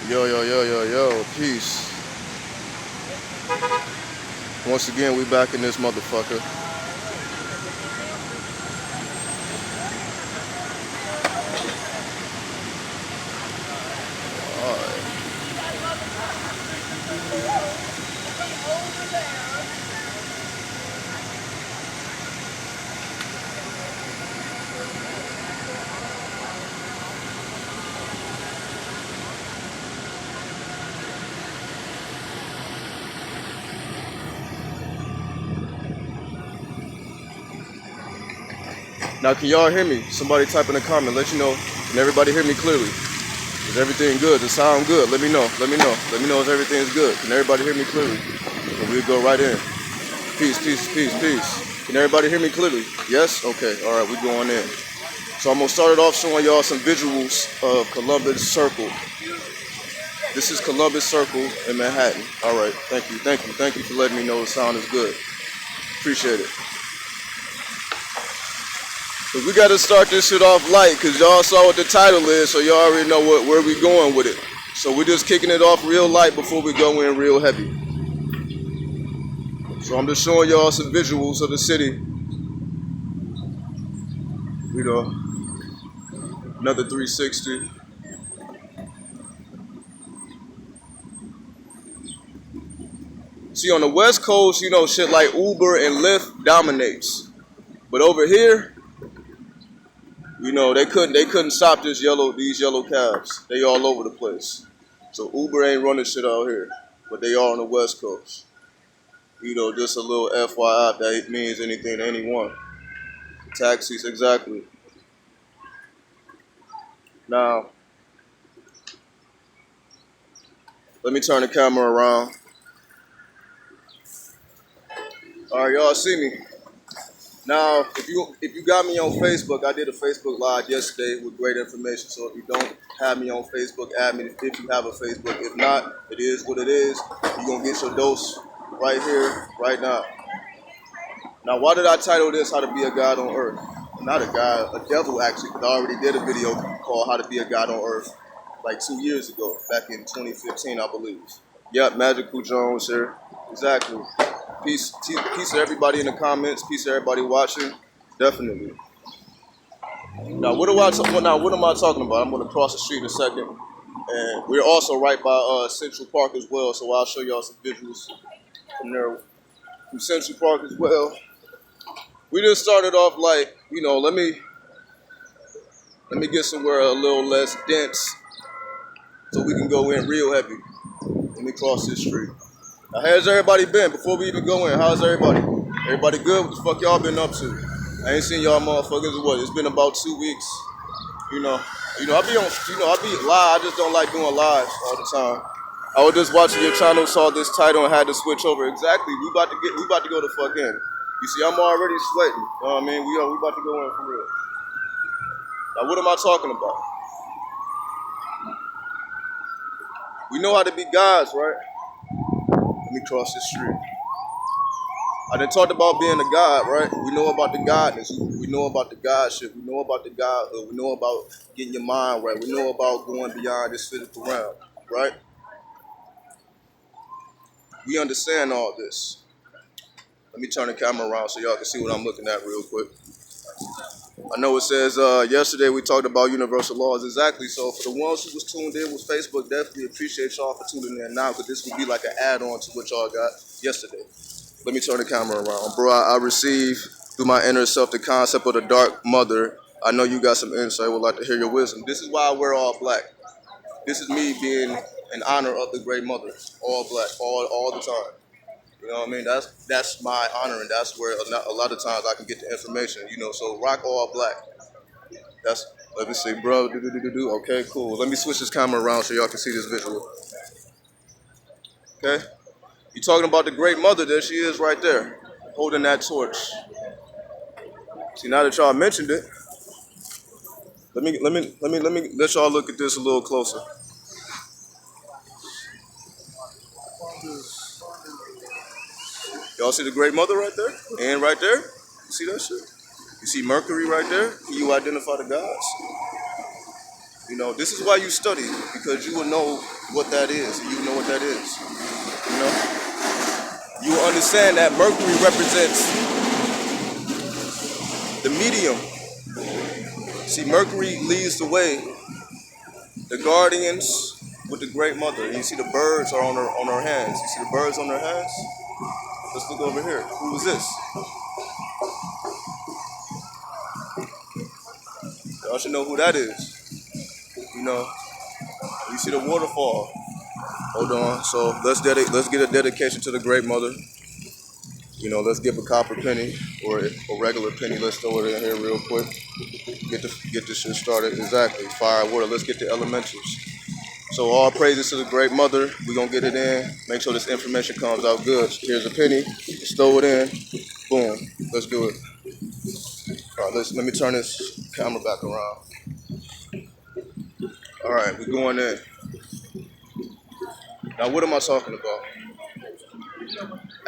Yo, yo, yo, yo, yo, peace. Once again, we back in this motherfucker. Alright. Now, can y'all hear me? Somebody type in a comment. Let you know. Can everybody hear me clearly? Is everything good? Does it sound good? Let me know. Let me know. Let me know if everything's good. Can everybody hear me clearly? And we'll go right in. Peace, peace, peace, peace. Can everybody hear me clearly? Yes? Okay. All right. We're going in. So I'm going to start it off showing y'all some visuals of Columbus Circle. This is Columbus Circle in Manhattan. All right. Thank you. Thank you. Thank you for letting me know the sound is good. Appreciate it. But we got to start this shit off light because y'all saw what the title is, so y'all already know where we going with it. So we're just kicking it off real light before we go in real heavy. So I'm just showing y'all some visuals of the city. You know, another 360. See, on the West Coast, you know, shit like Uber and Lyft dominates. But over here, you know, they couldn't stop these yellow cabs. They all over the place. So Uber ain't running shit out here, but they are on the West Coast. You know, just a little FYI if that means anything to anyone. Taxis, exactly. Now, let me turn the camera around. All right, y'all see me. Now, if you got me on Facebook, I did a Facebook Live yesterday with great information. So if you don't have me on Facebook, add me if you have a Facebook. If not, it is what it is. You're going to get your dose right here, right now. Now, why did I title this How to Be a God on Earth? Not a God, a devil actually, because I already did a video called How to Be a God on Earth like 2 years ago, back in 2015, I believe. Yep, Magical Jones here. Exactly. Peace to everybody in the comments. Peace to everybody watching. Definitely. Now, what am I talking about? I'm going to cross the street in a second. And we're also right by Central Park as well, so I'll show y'all some visuals from there, from Central Park as well. We just started off like, you know, let me get somewhere a little less dense so we can go in real heavy. Let me cross this street. Now, how's everybody been? Before we even go in, how's everybody? Everybody good? What the fuck y'all been up to? I ain't seen y'all motherfuckers. What? It's been about 2 weeks. You know, I be live. I just don't like doing lives all the time. I was just watching your channel, saw this title, and had to switch over. Exactly. We about to go the fuck in. You see, I'm already sweating. You know what I mean? We about to go in for real. Now, what am I talking about? We know how to be gods, right? Let me cross this street. I done talked about being a god, right? We know about the godness. We know about the godship. We know about the godhood. We know about getting your mind right. We know about going beyond this physical realm, right? We understand all this. Let me turn the camera around so y'all can see what I'm looking at real quick. I know it says yesterday we talked about universal laws. Exactly. So for the ones who was tuned in with Facebook, definitely appreciate y'all for tuning in now, because this would be like an add-on to what y'all got yesterday. Let me turn the camera around. Bro, I received through my inner self the concept of the dark mother. I know you got some insight. Would like to hear your wisdom. This is why I wear all black. This is me being in honor of the great mother. All black, all the time. You know what I mean? That's my honor, and that's where a lot of times I can get the information. You know, so rock all black. That's, let me see, bro. Okay, cool. Let me switch this camera around so y'all can see this visual. Okay? You talking about the great mother? There she is, right there, holding that torch. See, now that y'all mentioned it, let me let y'all look at this a little closer. Y'all see the great mother right there, and right there. You see that shit? You see Mercury right there? Can you identify the gods? You know, this is why you study, because you will know what that is. And you know what that is. You know? You will understand that Mercury represents the medium. See, Mercury leads the way, the guardians with the great mother. And you see the birds are on her hands. You see the birds on their hands? Let's look over here. Who is this? Y'all should know who that is. You know, you see the waterfall. Hold on. So let's get a dedication to the great mother. You know, let's give a copper penny or a regular penny. Let's throw it in here real quick. Get this shit started. Exactly. Fire, water. Let's get the elementals. So all praises to the great mother. We're gonna get it in. Make sure this information comes out good. Here's a penny. Let's throw it in. Boom. Let's do it. All right. Let me turn this camera back around. All right. We're going in. Now, what am I talking about?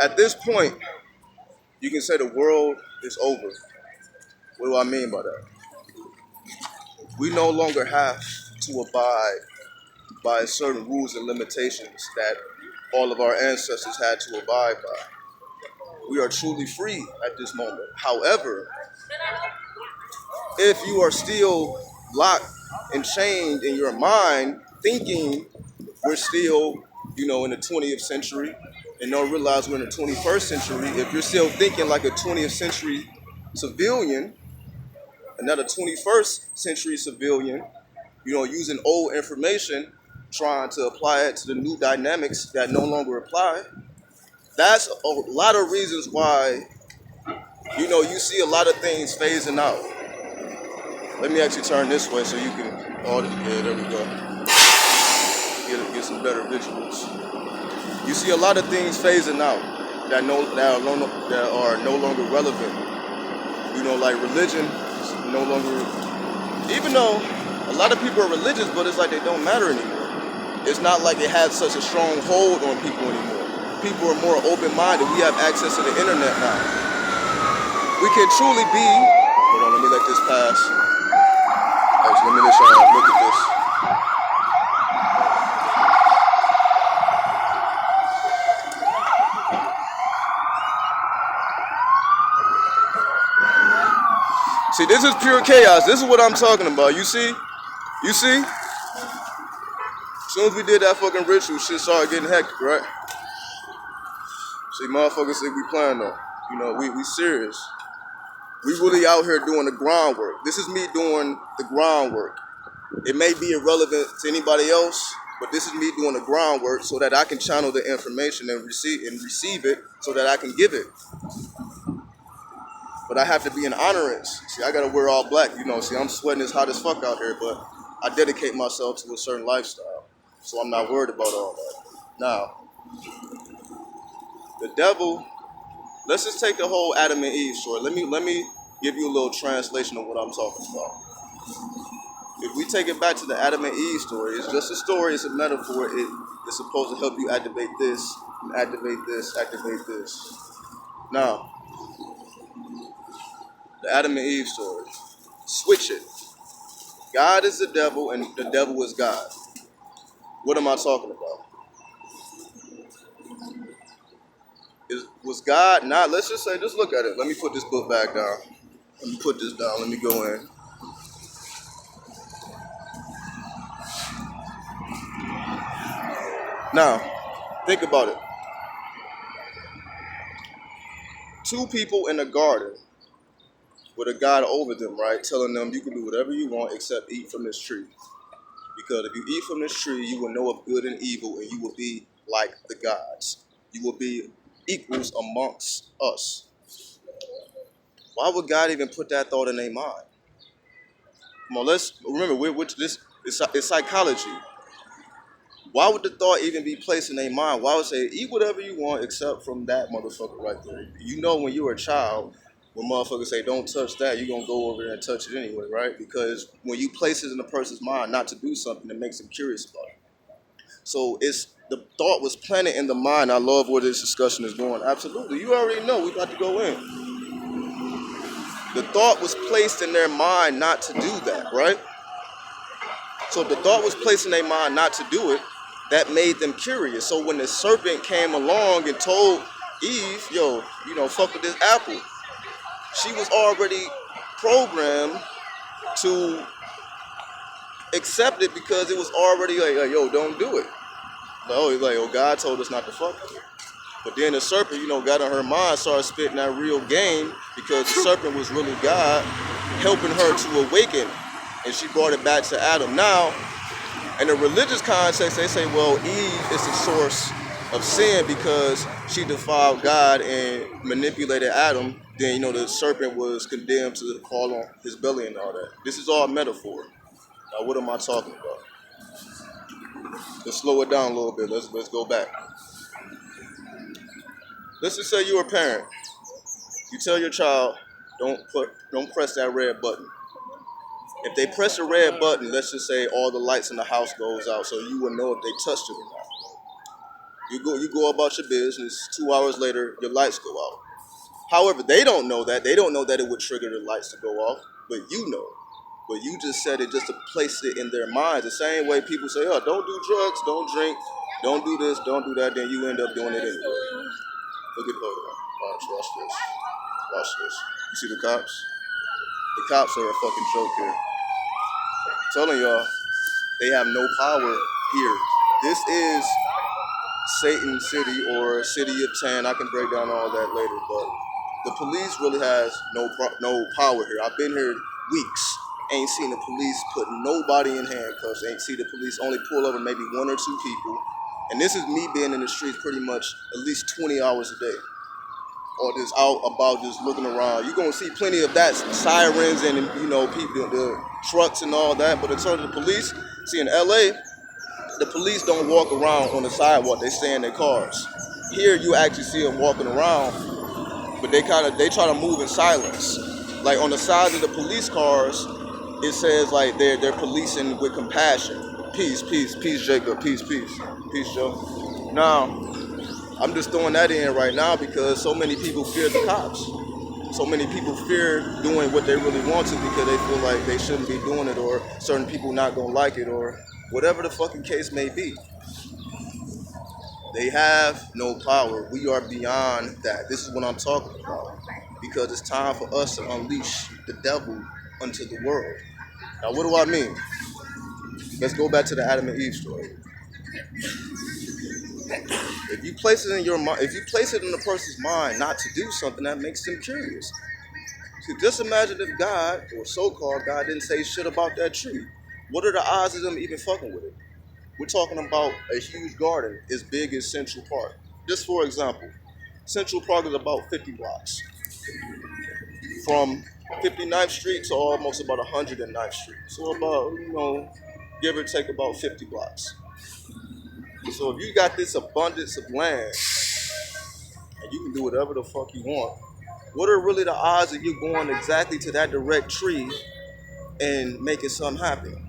At this point, you can say the world is over. What do I mean by that? We no longer have to abide by certain rules and limitations that all of our ancestors had to abide by. We are truly free at this moment. However, if you are still locked and chained in your mind, thinking we're still, you know, in the 20th century and don't realize we're in the 21st century, if you're still thinking like a 20th century civilian and not a 21st century civilian, you know, using old information, trying to apply it to the new dynamics that no longer apply, that's a lot of reasons why, you know, you see a lot of things phasing out. Let me actually turn this way so you can, yeah, there we go. Get some better visuals. You see a lot of things phasing out that are no longer relevant. You know, like religion is no longer, even though a lot of people are religious, but it's like they don't matter anymore. It's not like it has such a strong hold on people anymore. People are more open-minded. We have access to the internet now. We can truly be, hold on, let me let this pass. Actually, let me let y'all look at this. See, this is pure chaos. This is what I'm talking about. You see? You see? As soon as we did that fucking ritual, shit started getting hectic, right? See, motherfuckers think we playing though. You know, we serious. We really out here doing the groundwork. This is me doing the groundwork. It may be irrelevant to anybody else, but this is me doing the groundwork so that I can channel the information and receive it so that I can give it. But I have to be in honorance. See, I gotta wear all black, you know. See, I'm sweating as hot as fuck out here, but I dedicate myself to a certain lifestyle. So I'm not worried about all that. Now, the devil, let's just take the whole Adam and Eve story. Let me give you a little translation of what I'm talking about. If we take it back to the Adam and Eve story, it's just a story, it's a metaphor. It's supposed to help you activate this, and activate this, activate this. Now, the Adam and Eve story. Switch it. God is the devil and the devil is God. What am I talking about? Was God not, let's just say, just look at it. Let me put this book back down. Let me put this down. Let me go in. Now, think about it. Two people in a garden with a God over them, right? Telling them you can do whatever you want except eat from this tree. Because if you eat from this tree, you will know of good and evil and you will be like the gods. You will be equals amongst us. Why would God even put that thought in their mind? Come on, let's remember, it's psychology. Why would the thought even be placed in their mind? Why would say, eat whatever you want except from that motherfucker right there? You know when you were a child, when motherfuckers say, don't touch that, you're going to go over there and touch it anyway, right? Because when you place it in a person's mind not to do something, it makes them curious about it. So the thought was planted in the mind. I love where this discussion is going. Absolutely. You already know. We about to go in. The thought was placed in their mind not to do that, right? So if the thought was placed in their mind not to do it, that made them curious. So when the serpent came along and told Eve, yo, fuck with this apple, she was already programmed to accept it because it was already like yo, don't do it. Like, God told us not to fuck with it. But then the serpent, got in her mind, started spitting that real game because the serpent was really God helping her to awaken. And she brought it back to Adam. Now, in a religious context, they say, well, Eve is the source of sin because she defiled God and manipulated Adam. Then, the serpent was condemned to crawl on his belly and all that. This is all metaphor. Now, what am I talking about? Let's slow it down a little bit. Let's go back. Let's just say you're a parent. You tell your child, don't press that red button. If they press the red button, let's just say all the lights in the house goes out, so you will know if they touched it or not. You go about your business. 2 hours later, your lights go out. However, they don't know that. They don't know that it would trigger the lights to go off, but you know. But you just said it just to place it in their minds. The same way people say, oh, don't do drugs, don't drink, don't do this, don't do that. Then you end up doing it anyway. Look at watch this. Watch this. You see the cops? The cops are a fucking joke here. I'm telling y'all, they have no power here. This is Satan City or City of 10. I can break down all that later, but the police really has no power here. I've been here weeks. Ain't seen the police put nobody in handcuffs. Ain't seen the police only pull over maybe 1 or 2 people. And this is me being in the streets pretty much at least 20 hours a day. Or just out about just looking around. You're going to see plenty of that, sirens and, people, the trucks and all that. But in terms of the police, see in LA, the police don't walk around on the sidewalk. They stay in their cars. Here, you actually see them walking around, but they try to move in silence. Like on the sides of the police cars, it says like they're policing with compassion. Peace, peace, peace, Jacob. Peace, peace. Peace, Joe. Now, I'm just throwing that in right now because so many people fear the cops. So many people fear doing what they really want to because they feel like they shouldn't be doing it or certain people not gonna like it or whatever the fucking case may be. They have no power. We are beyond that. This is what I'm talking about. Because it's time for us to unleash the devil unto the world. Now what do I mean? Let's go back to the Adam and Eve story. If you place it in your mind, if you place it in a person's mind not to do something, that makes them curious. So just imagine if God, or so-called God, didn't say shit about that tree. What are the odds of them even fucking with it? We're talking about a huge garden as big as Central Park. Just for example, Central Park is about 50 blocks. From 59th Street to almost about 109th Street. So about, give or take about 50 blocks. So if you got this abundance of land, and you can do whatever the fuck you want, what are really the odds of you going exactly to that direct tree and making something happen?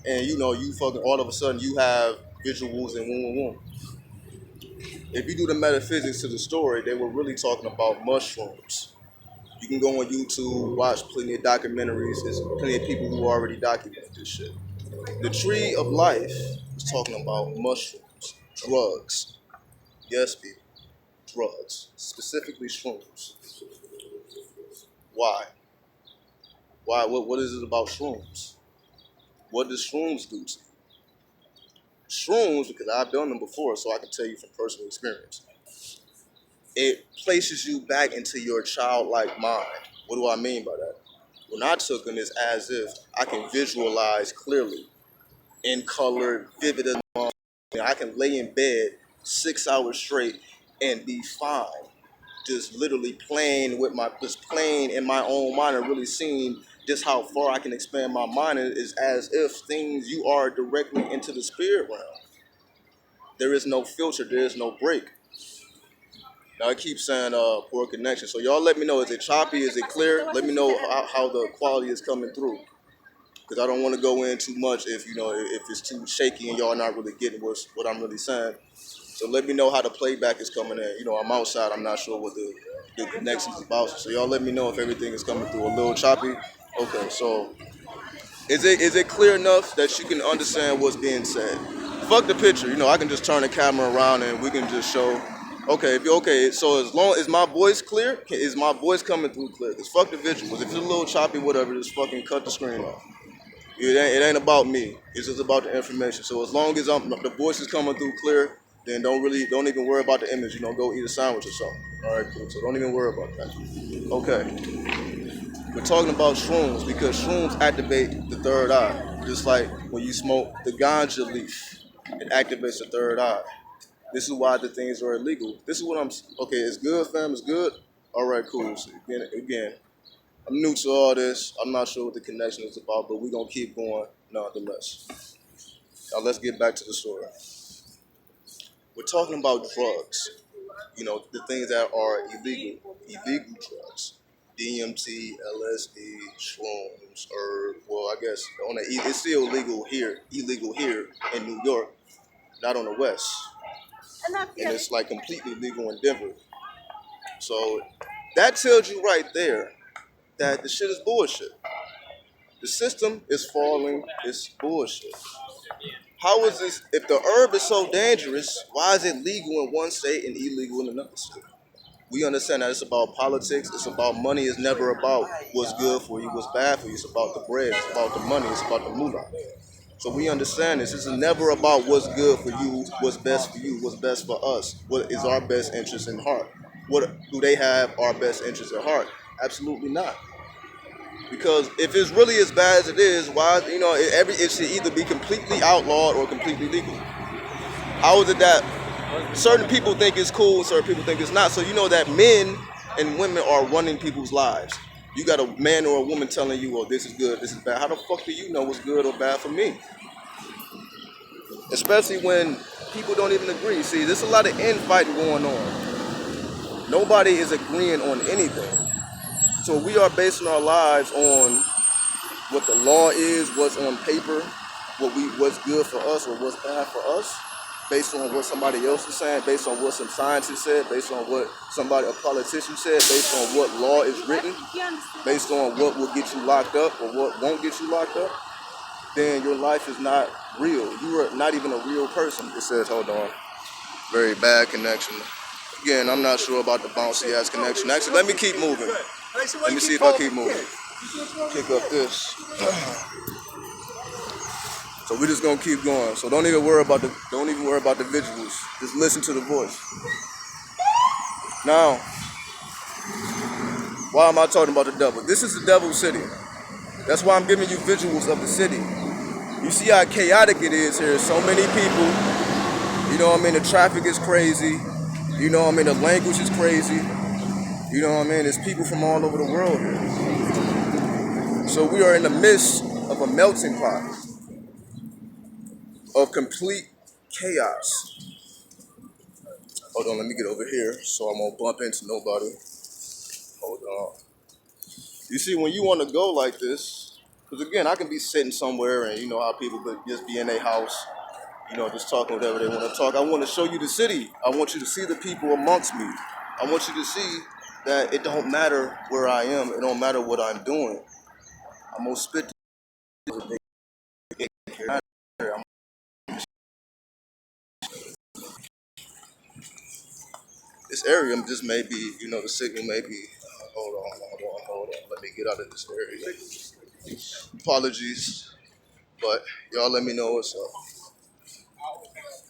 And you fucking all of a sudden you have visuals and woo. If you do the metaphysics to the story, they were really talking about mushrooms. You can go on YouTube, watch plenty of documentaries. There's plenty of people who already documented this shit. The tree of life is talking about mushrooms, drugs. Yes, people, drugs, specifically shrooms. Why? Why? What is it about shrooms? What does shrooms do to you? Shrooms, because I've done them before, so I can tell you from personal experience. It places you back into your childlike mind. What do I mean by that? When I took them, it's as if I can visualize clearly, in color, vivid as I can lay in bed 6 hours straight and be fine. Just literally playing in my own mind and really seeing just how far I can expand my mind is as if things you are directly into the spirit realm. There is no filter, there is no break. Now I keep saying poor connection. So y'all let me know, is it choppy, is it clear? Let me know how the quality is coming through. Because I don't want to go in too much if it's too shaky and y'all not really getting what I'm really saying. So let me know how the playback is coming in. I'm outside. I'm not sure what the connection is about. So y'all let me know if everything is coming through a little choppy. Okay, so is it clear enough that you can understand what's being said? Fuck the picture. I can just turn the camera around and we can just show. Okay, okay. So as long as my voice clear, is my voice coming through clear? Cause fuck the visuals. If it's a little choppy, whatever, just fucking cut the screen off. It ain't about me. It's just about the information. So as long as the voice is coming through clear, then don't even worry about the image. Go eat a sandwich or something. All right, cool. So don't even worry about that. Okay. We're talking about shrooms because shrooms activate the third eye. Just like when you smoke the ganja leaf, it activates the third eye. This is why the things are illegal. This is what okay, it's good, fam, it's good. All right, cool. So again, I'm new to all this. I'm not sure what the connection is about, but we're going to keep going nonetheless. Now let's get back to the story. We're talking about drugs. The things that are illegal drugs. DMT, LSD, shrooms, herb. Well, I guess it's still illegal here in New York, not on the West. And it's like completely legal in Denver. So that tells you right there that the shit is bullshit. The system is falling. It's bullshit. How is this? If the herb is so dangerous, why is it legal in one state and illegal in another state? We understand that it's about politics. It's about money. It's never about what's good for you, what's bad for you. It's about the bread. It's about the money. It's about the moolah. So we understand this. It's never about what's good for you, what's best for you, what's best for us, what is our best interest in heart. What do they have our best interest at heart? Absolutely not. Because if it's really as bad as it is, why it should either be completely outlawed or completely legal. How is it that certain people think it's cool, certain people think it's not? So that men and women are running people's lives. You got a man or a woman telling you, "Oh, this is good, this is bad." How the fuck do you know what's good or bad for me? Especially when people don't even agree. See, there's a lot of infighting going on. Nobody is agreeing on anything. So we are basing our lives on what the law is, what's on paper, what's good for us or what's bad for us, based on what somebody else is saying, based on what some scientists said, based on what a politician said, based on what law is written, based on what will get you locked up or what won't get you locked up, then your life is not real. You are not even a real person. It says, hold on, very bad connection. Again, I'm not sure about the bouncy ass connection. Actually, let me keep moving. Let me see if I keep moving. Pick up this. So we're just gonna keep going. So don't even worry about the visuals. Just listen to the voice. Now, why am I talking about the devil? This is the devil's city. That's why I'm giving you visuals of the city. You see how chaotic it is here. So many people. The traffic is crazy. The language is crazy. There's people from all over the world here. So we are in the midst of a melting pot of complete chaos. Hold on, let me get over here so I won't bump into nobody. Hold on. You see, when you want to go like this, because again, I can be sitting somewhere and you know how people could just be in their house, just talking whatever they want to talk. I want to show you the city. I want you to see the people amongst me. I want you to see that it don't matter where I am. It don't matter what I'm doing. I'm going to spit this area just may be, the signal may be, hold on. Let me get out of this area. Apologies, but y'all let me know what's up.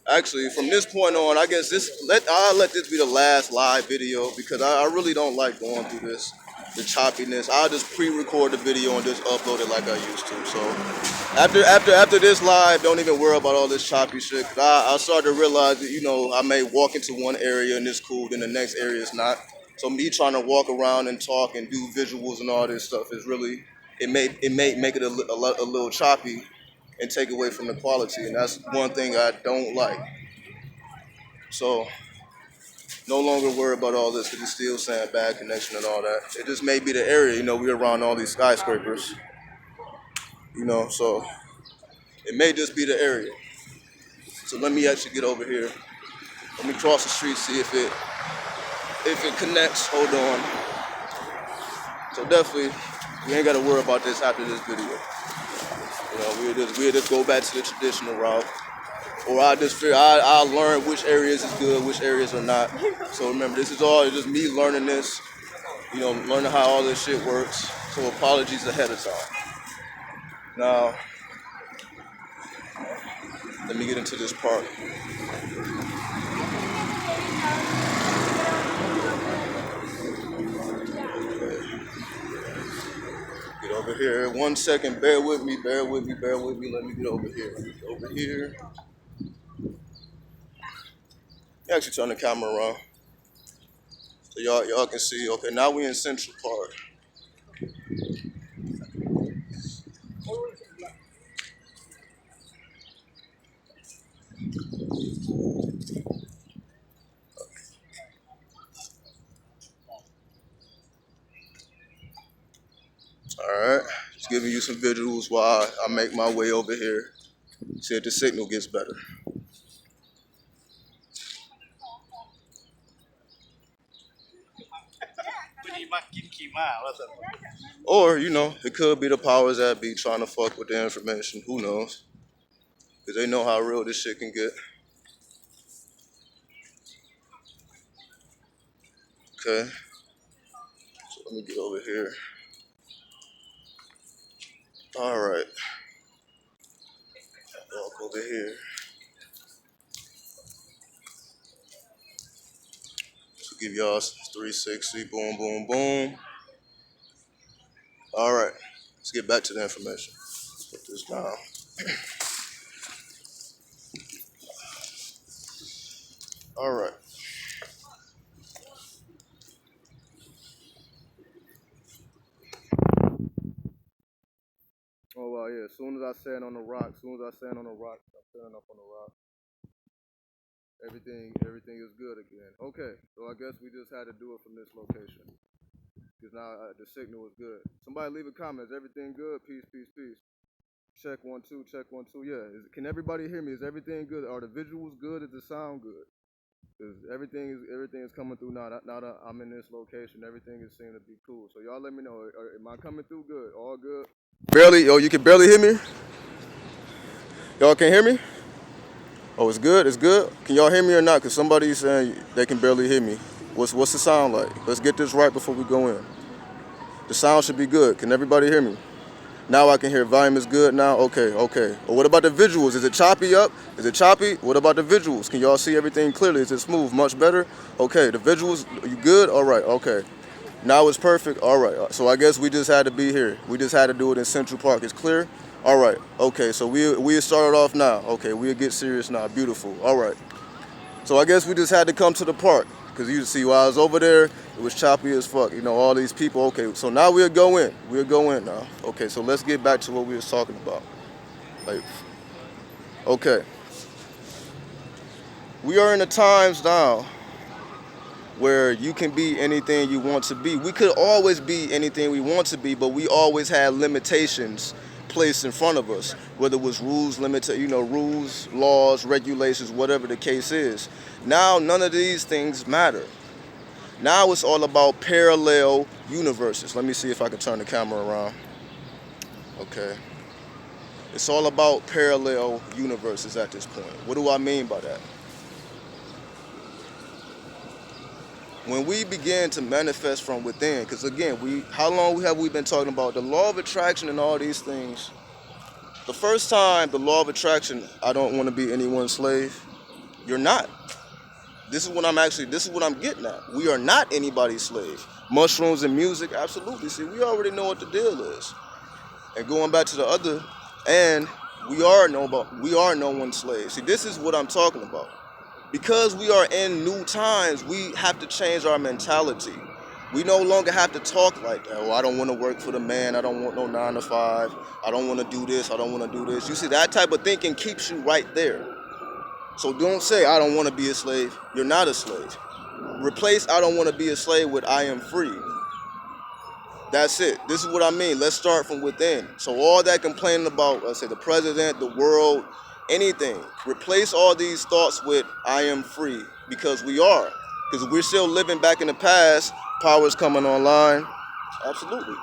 Actually, from this point on, I guess I'll let this be the last live video because I really don't like going through this, the choppiness. I'll just pre-record the video and just upload it like I used to. So after this live, don't even worry about all this choppy shit. I started to realize that I may walk into one area and it's cool, then the next area is not. So me trying to walk around and talk and do visuals and all this stuff is really it may make it a little choppy and take away from the quality, and that's one thing I don't like. So no longer worry about all this because it's still saying bad connection and all that. It just may be the area, we're around all these skyscrapers, so it may just be the area. So let me actually get over here Let me cross the street, see if it connects. Hold on. So definitely, we ain't gotta worry about this after this video. You know, we'll just go back to the traditional route. Or I'll learn which areas is good, which areas are not. So remember, this is all just me learning this, you know, learning how all this shit works. So apologies ahead of time. Now, let me get into this part. Get over here. 1 second, bear with me. Let me get over here. Over here. Actually turn the camera around. So y'all can see. Okay, now we in Central Park. Alright. Just giving you some visuals while I make my way over here. See if the signal gets better. Or, you know, it could be the powers that be trying to fuck with the information. Who knows? Because they know how real this shit can get. Okay. So let me get over here. Alright. Walk over here. So give y'all 360. Boom, boom, boom. Alright. Let's get back to the information. Put this down. Alright. Oh, well, yeah. As soon as I stand on the rock, I'm standing up on the rock. Everything is good again. Okay, so I guess we just had to do it from this location. Because now the signal is good. Somebody leave a comment. Is everything good? Peace, peace, peace. Check 1 2, check 1 2. Yeah. Can everybody hear me? Is everything good? Are the visuals good? Is the sound good? Because everything is coming through now. Now that I'm in this location, everything is seeming to be cool. So y'all let me know. Am I coming through good? All good? Barely. Oh, you can barely hear me? Y'all can hear me? Oh, it's good? It's good? Can y'all hear me or not? Because somebody's saying they can barely hear me. What's the sound like? Let's get this right before we go in. The sound should be good. Can everybody hear me? Now I can hear. Volume is good now? Okay. Well, what about the visuals? Is it choppy up? Is it choppy? What about the visuals? Can y'all see everything clearly? Is it smooth? Much better? Okay. The visuals, you good? All right. Okay. Now it's perfect. All right. So I guess we just had to be here. We just had to do it in Central Park. It's clear? All right. Okay. So we started off now. Okay. We'll get serious now. Beautiful. All right. So I guess we just had to come to the park. Because you see, while I was over there, it was choppy as fuck. You know, all these people. Okay, so now we'll go in. We'll go in now. Okay, so let's get back to what we was talking about. Like, okay. We are in the times now where you can be anything you want to be. We could always be anything we want to be, but we always had limitations placed in front of us, whether it was rules, rules, laws, regulations, whatever the case is. Now, none of these things matter. Now it's all about parallel universes. Let me see if I can turn the camera around. Okay. It's all about parallel universes at this point. What do I mean by that? When we begin to manifest from within, because again, how long have we been talking about the law of attraction and all these things? The first time the law of attraction, I don't want to be anyone's slave. You're not. This is what I'm getting at. We are not anybody's slave. Mushrooms and music, absolutely. See, we already know what the deal is. And going back to the other, and we are no one's slave. See, this is what I'm talking about. Because we are in new times, we have to change our mentality. We no longer have to talk like that. Oh, I don't want to work for the man. I don't want no 9 to 5. I don't want to do this. I don't want to do this. You see, that type of thinking keeps you right there. So don't say, I don't want to be a slave. You're not a slave. Replace I don't want to be a slave with I am free. That's it. This is what I mean. Let's start from within. So all that complaining about, let's say, the president, the world, anything, replace all these thoughts with I am free. because we are. Because we're still living back in the past. Power's coming online. Absolutely.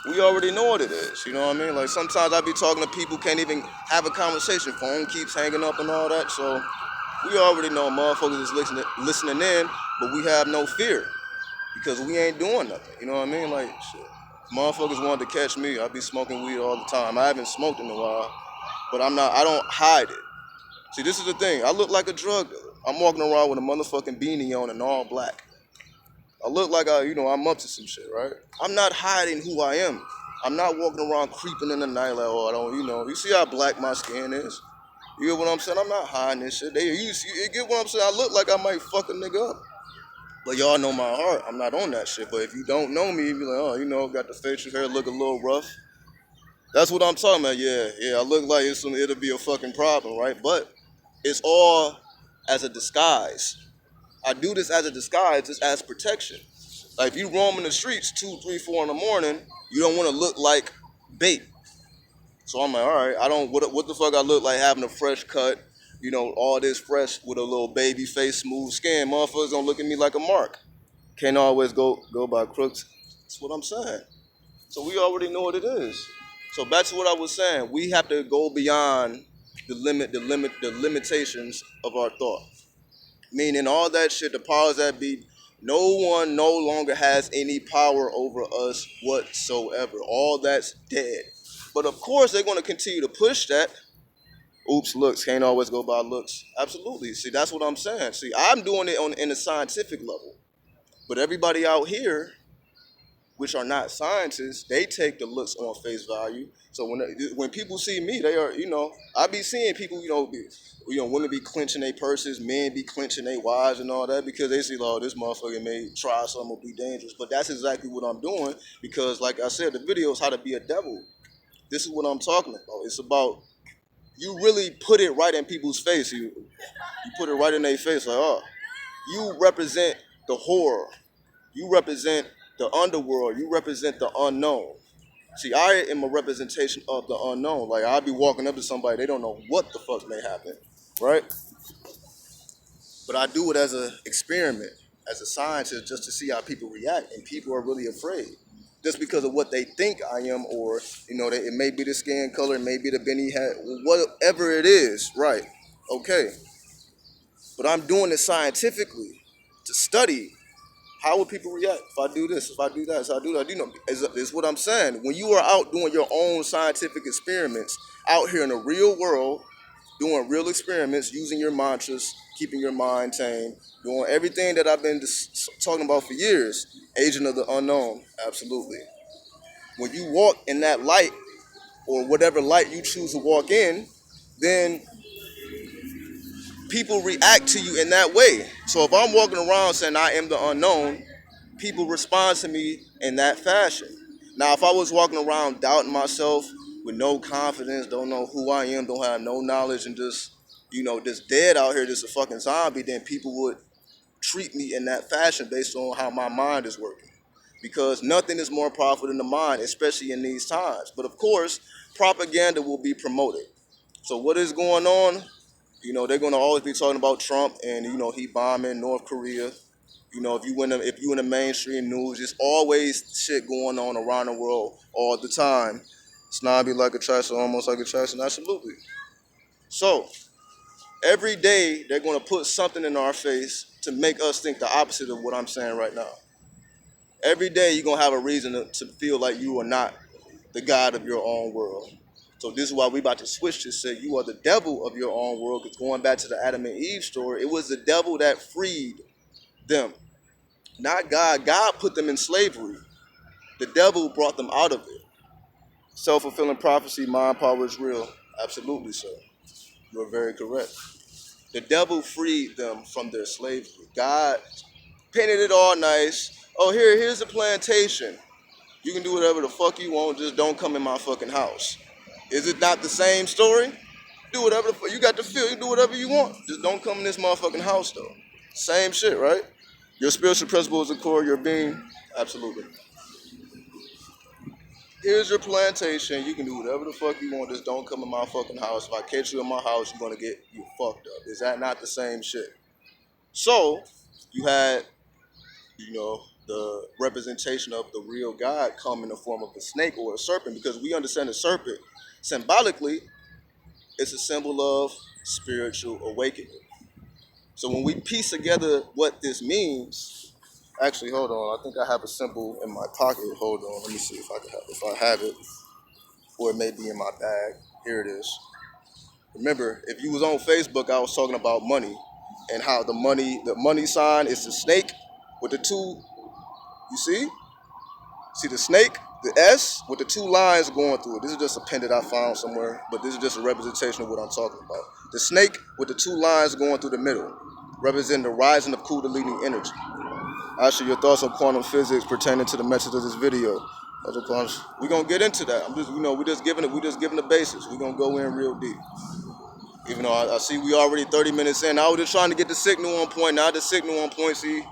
We already know what it is. You know what I mean? Like sometimes I be talking to people, can't even have a conversation. Phone keeps hanging up and all that. So we already know motherfuckers is listening in, but we have no fear because we ain't doing nothing. You know what I mean? Like shit. Motherfuckers wanted to catch me. I be smoking weed all the time. I haven't smoked in a while, but I don't hide it. See, this is the thing. I look like a drug dealer. I'm walking around with a motherfucking beanie on and all black. I look like I'm up to some shit, right? I'm not hiding who I am. I'm not walking around creeping in the night like, oh, I don't, you see how black my skin is? You get what I'm saying? I'm not hiding this shit. You get what I'm saying? I look like I might fuck a nigga up. But y'all know my heart. I'm not on that shit. But if you don't know me, you be like, oh, got the facial hair, look a little rough. That's what I'm talking about. Yeah. I look like it'll be a fucking problem, right? But it's all as a disguise. I do this as a disguise, just as protection. Like if you roam in the streets 2, 3, 4 in the morning, you don't want to look like bait. So I'm like, all right, I don't. What the fuck I look like having a fresh cut, all this fresh with a little baby face, smooth skin. Motherfuckers don't look at me like a mark. Can't always go by crooks. That's what I'm saying. So we already know what it is. So back to what I was saying, we have to go beyond the limitations of our thought. Meaning all that shit, the powers that be, no one no longer has any power over us whatsoever. All that's dead. But of course they're going to continue to push that. Oops, looks can't always go by looks. Absolutely. See, that's what I'm saying. See, I'm doing it in a scientific level. But everybody out here, which are not scientists, they take the looks on face value. So when people see me, they are, I be seeing people, women be clenching their purses, men be clenching their wives and all that because they see, oh, this motherfucker may try something or be dangerous. But that's exactly what I'm doing because, like I said, the video is how to be a devil. This is what I'm talking about. It's about you really put it right in people's face. You put it right in their face, like, oh, you represent the horror. You represent the underworld. You represent the unknown. See, I am a representation of the unknown. Like, I'll be walking up to somebody, they don't know what the fuck may happen, right? But I do it as an experiment, as a scientist, just to see how people react. And people are really afraid. Just because of what they think I am, or, it may be the skin color, it may be the Benny hat, whatever it is, right? Okay. But I'm doing it scientifically to study how would people react if I do this, if I do that, if I do that. Is what I'm saying. When you are out doing your own scientific experiments, out here in the real world, doing real experiments, using your mantras, keeping your mind tame, doing everything that I've been talking about for years, agent of the unknown, absolutely. When you walk in that light, or whatever light you choose to walk in, then people react to you in that way. So if I'm walking around saying I am the unknown, people respond to me in that fashion. Now, if I was walking around doubting myself with no confidence, don't know who I am, don't have no knowledge, and just dead out here, just a fucking zombie, then people would treat me in that fashion based on how my mind is working. Because nothing is more powerful than the mind, especially in these times. But of course, propaganda will be promoted. So what is going on? They're going to always be talking about Trump and, he bombing North Korea. If you in the mainstream news, there's always shit going on around the world all the time. Snobby like a trash, almost like a trash, and absolutely. So, every day they're going to put something in our face to make us think the opposite of what I'm saying right now. Every day you're going to have a reason to feel like you are not the God of your own world. So this is why we about to switch to say you are the devil of your own world. Because going back to the Adam and Eve story, it was the devil that freed them. Not God. God put them in slavery. The devil brought them out of it. Self-fulfilling prophecy, mind power is real. Absolutely, sir. You're very correct. The devil freed them from their slavery. God painted it all nice. Oh, here's a plantation. You can do whatever the fuck you want, just don't come in my fucking house. Is it not the same story? Do whatever the fuck, you got the feel, you do whatever you want. Just don't come in this motherfucking house though. Same shit, right? Your spiritual principle is the core of your being. Absolutely. Here's your plantation. You can do whatever the fuck you want. Just don't come in my fucking house. If I catch you in my house, you're gonna get you fucked up. Is that not the same shit? So you had, the representation of the real God come in the form of a snake or a serpent, because we understand the serpent symbolically it's a symbol of spiritual awakening. So when we piece together what this means, actually, hold on, I think I have a symbol in my pocket. Hold on, let me see if I have it, or it may be in my bag. Here it is. Remember, if you was on Facebook, I was talking about money and how the money sign is the snake with the two. You see the snake, the S with the two lines going through it. This is just a pen that I found somewhere, but this is just a representation of what I'm talking about. The snake with the two lines going through the middle, representing the rising of Kundalini energy. Actually, your thoughts on quantum physics pertaining to the message of this video. We're gonna get into that. We're just giving the basis. We're gonna go in real deep. Even though I see we already 30 minutes in. I was just trying to get the signal on point. Now the signal on point, see,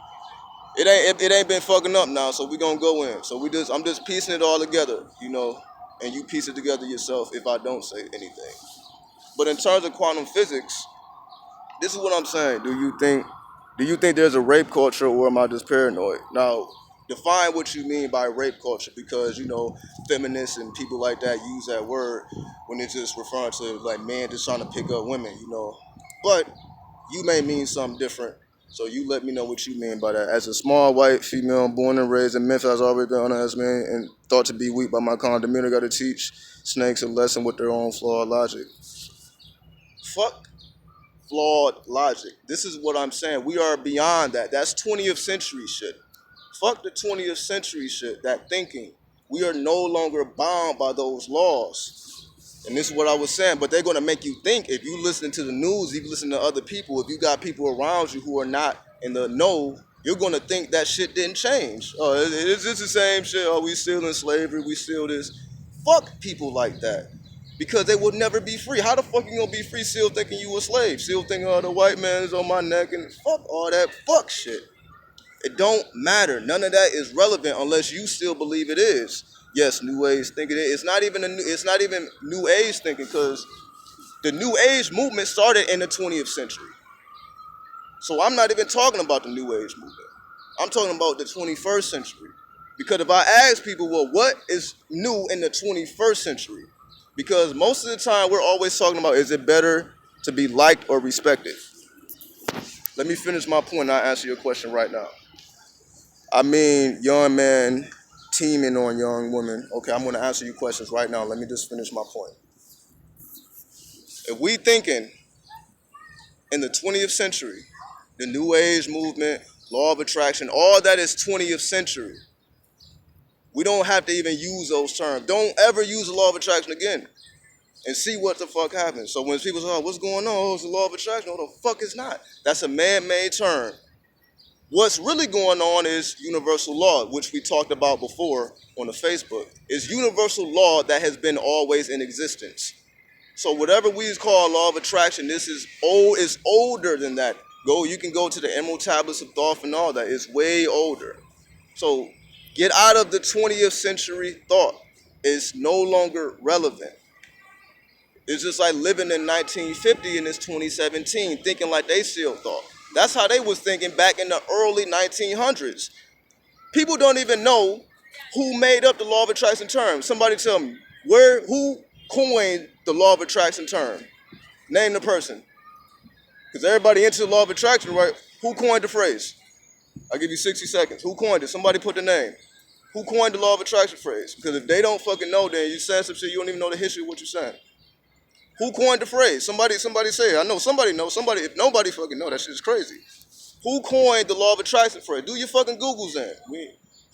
it ain't been fucking up now, so we gonna go in. So I'm just piecing it all together, and you piece it together yourself if I don't say anything. But in terms of quantum physics, this is what I'm saying. Do you think there's a rape culture, or am I just paranoid? Now, define what you mean by rape culture, because feminists and people like that use that word when it's just referring to like men just trying to pick up women, But you may mean something different. So you let me know what you mean by that. As a small white female born and raised in Memphis, I already been underestimated and thought to be weak by my condominium. Got to teach snakes a lesson with their own flawed logic. Fuck flawed logic. This is what I'm saying. We are beyond that. That's 20th century shit. Fuck the 20th century shit, that thinking. We are no longer bound by those laws. And this is what I was saying, but they're going to make you think. If you listen to the news, if you listen to other people, if you got people around you who are not in the know, you're going to think that shit didn't change. Oh, it's just the same shit. Oh, we still in slavery. We still this. Fuck people like that. Because they will never be free. How the fuck you going to be free still thinking you a slave? Still thinking, oh, the white man is on my neck, and fuck all that fuck shit. It don't matter. None of that is relevant unless you still believe it is. Yes, New Age thinking. It's not even New Age thinking, because the New Age movement started in the 20th century. So I'm not even talking about the New Age movement. I'm talking about the 21st century. Because if I ask people, well, what is new in the 21st century? Because most of the time we're always talking about, is it better to be liked or respected? Let me finish my point and I'll answer your question right now. I mean, young men teaming on young women. Okay, I'm going to answer your questions right now. Let me just finish my point. If we thinking in the 20th century, the New Age movement, law of attraction, all that is 20th century. We don't have to even use those terms. Don't ever use the law of attraction again and see what the fuck happens. So when people say, oh, what's going on? Oh, it's the law of attraction. No, the fuck it's not. That's a man-made term. What's really going on is universal law, which we talked about before on the Facebook. Is universal law that has been always in existence. So whatever we call law of attraction, this is old. Is older than that. You can go to the Emerald Tablets of Thoth and all that. It's way older. So get out of the 20th century thought. It's no longer relevant. It's just like living in 1950 and it's 2017, thinking like they still thought. That's how they was thinking back in the early 1900s. People don't even know who made up the law of attraction term. Somebody tell me, who coined the law of attraction term? Name the person. Because everybody into the law of attraction, right? Who coined the phrase? I'll give you 60 seconds. Who coined it? Somebody put the name. Who coined the law of attraction phrase? Because if they don't fucking know, then you saying some shit, you don't even know the history of what you're saying. Who coined the phrase? Somebody say it. I know somebody knows. If nobody fucking know, that shit is crazy. Who coined the law of attraction phrase? Do your fucking Googles then.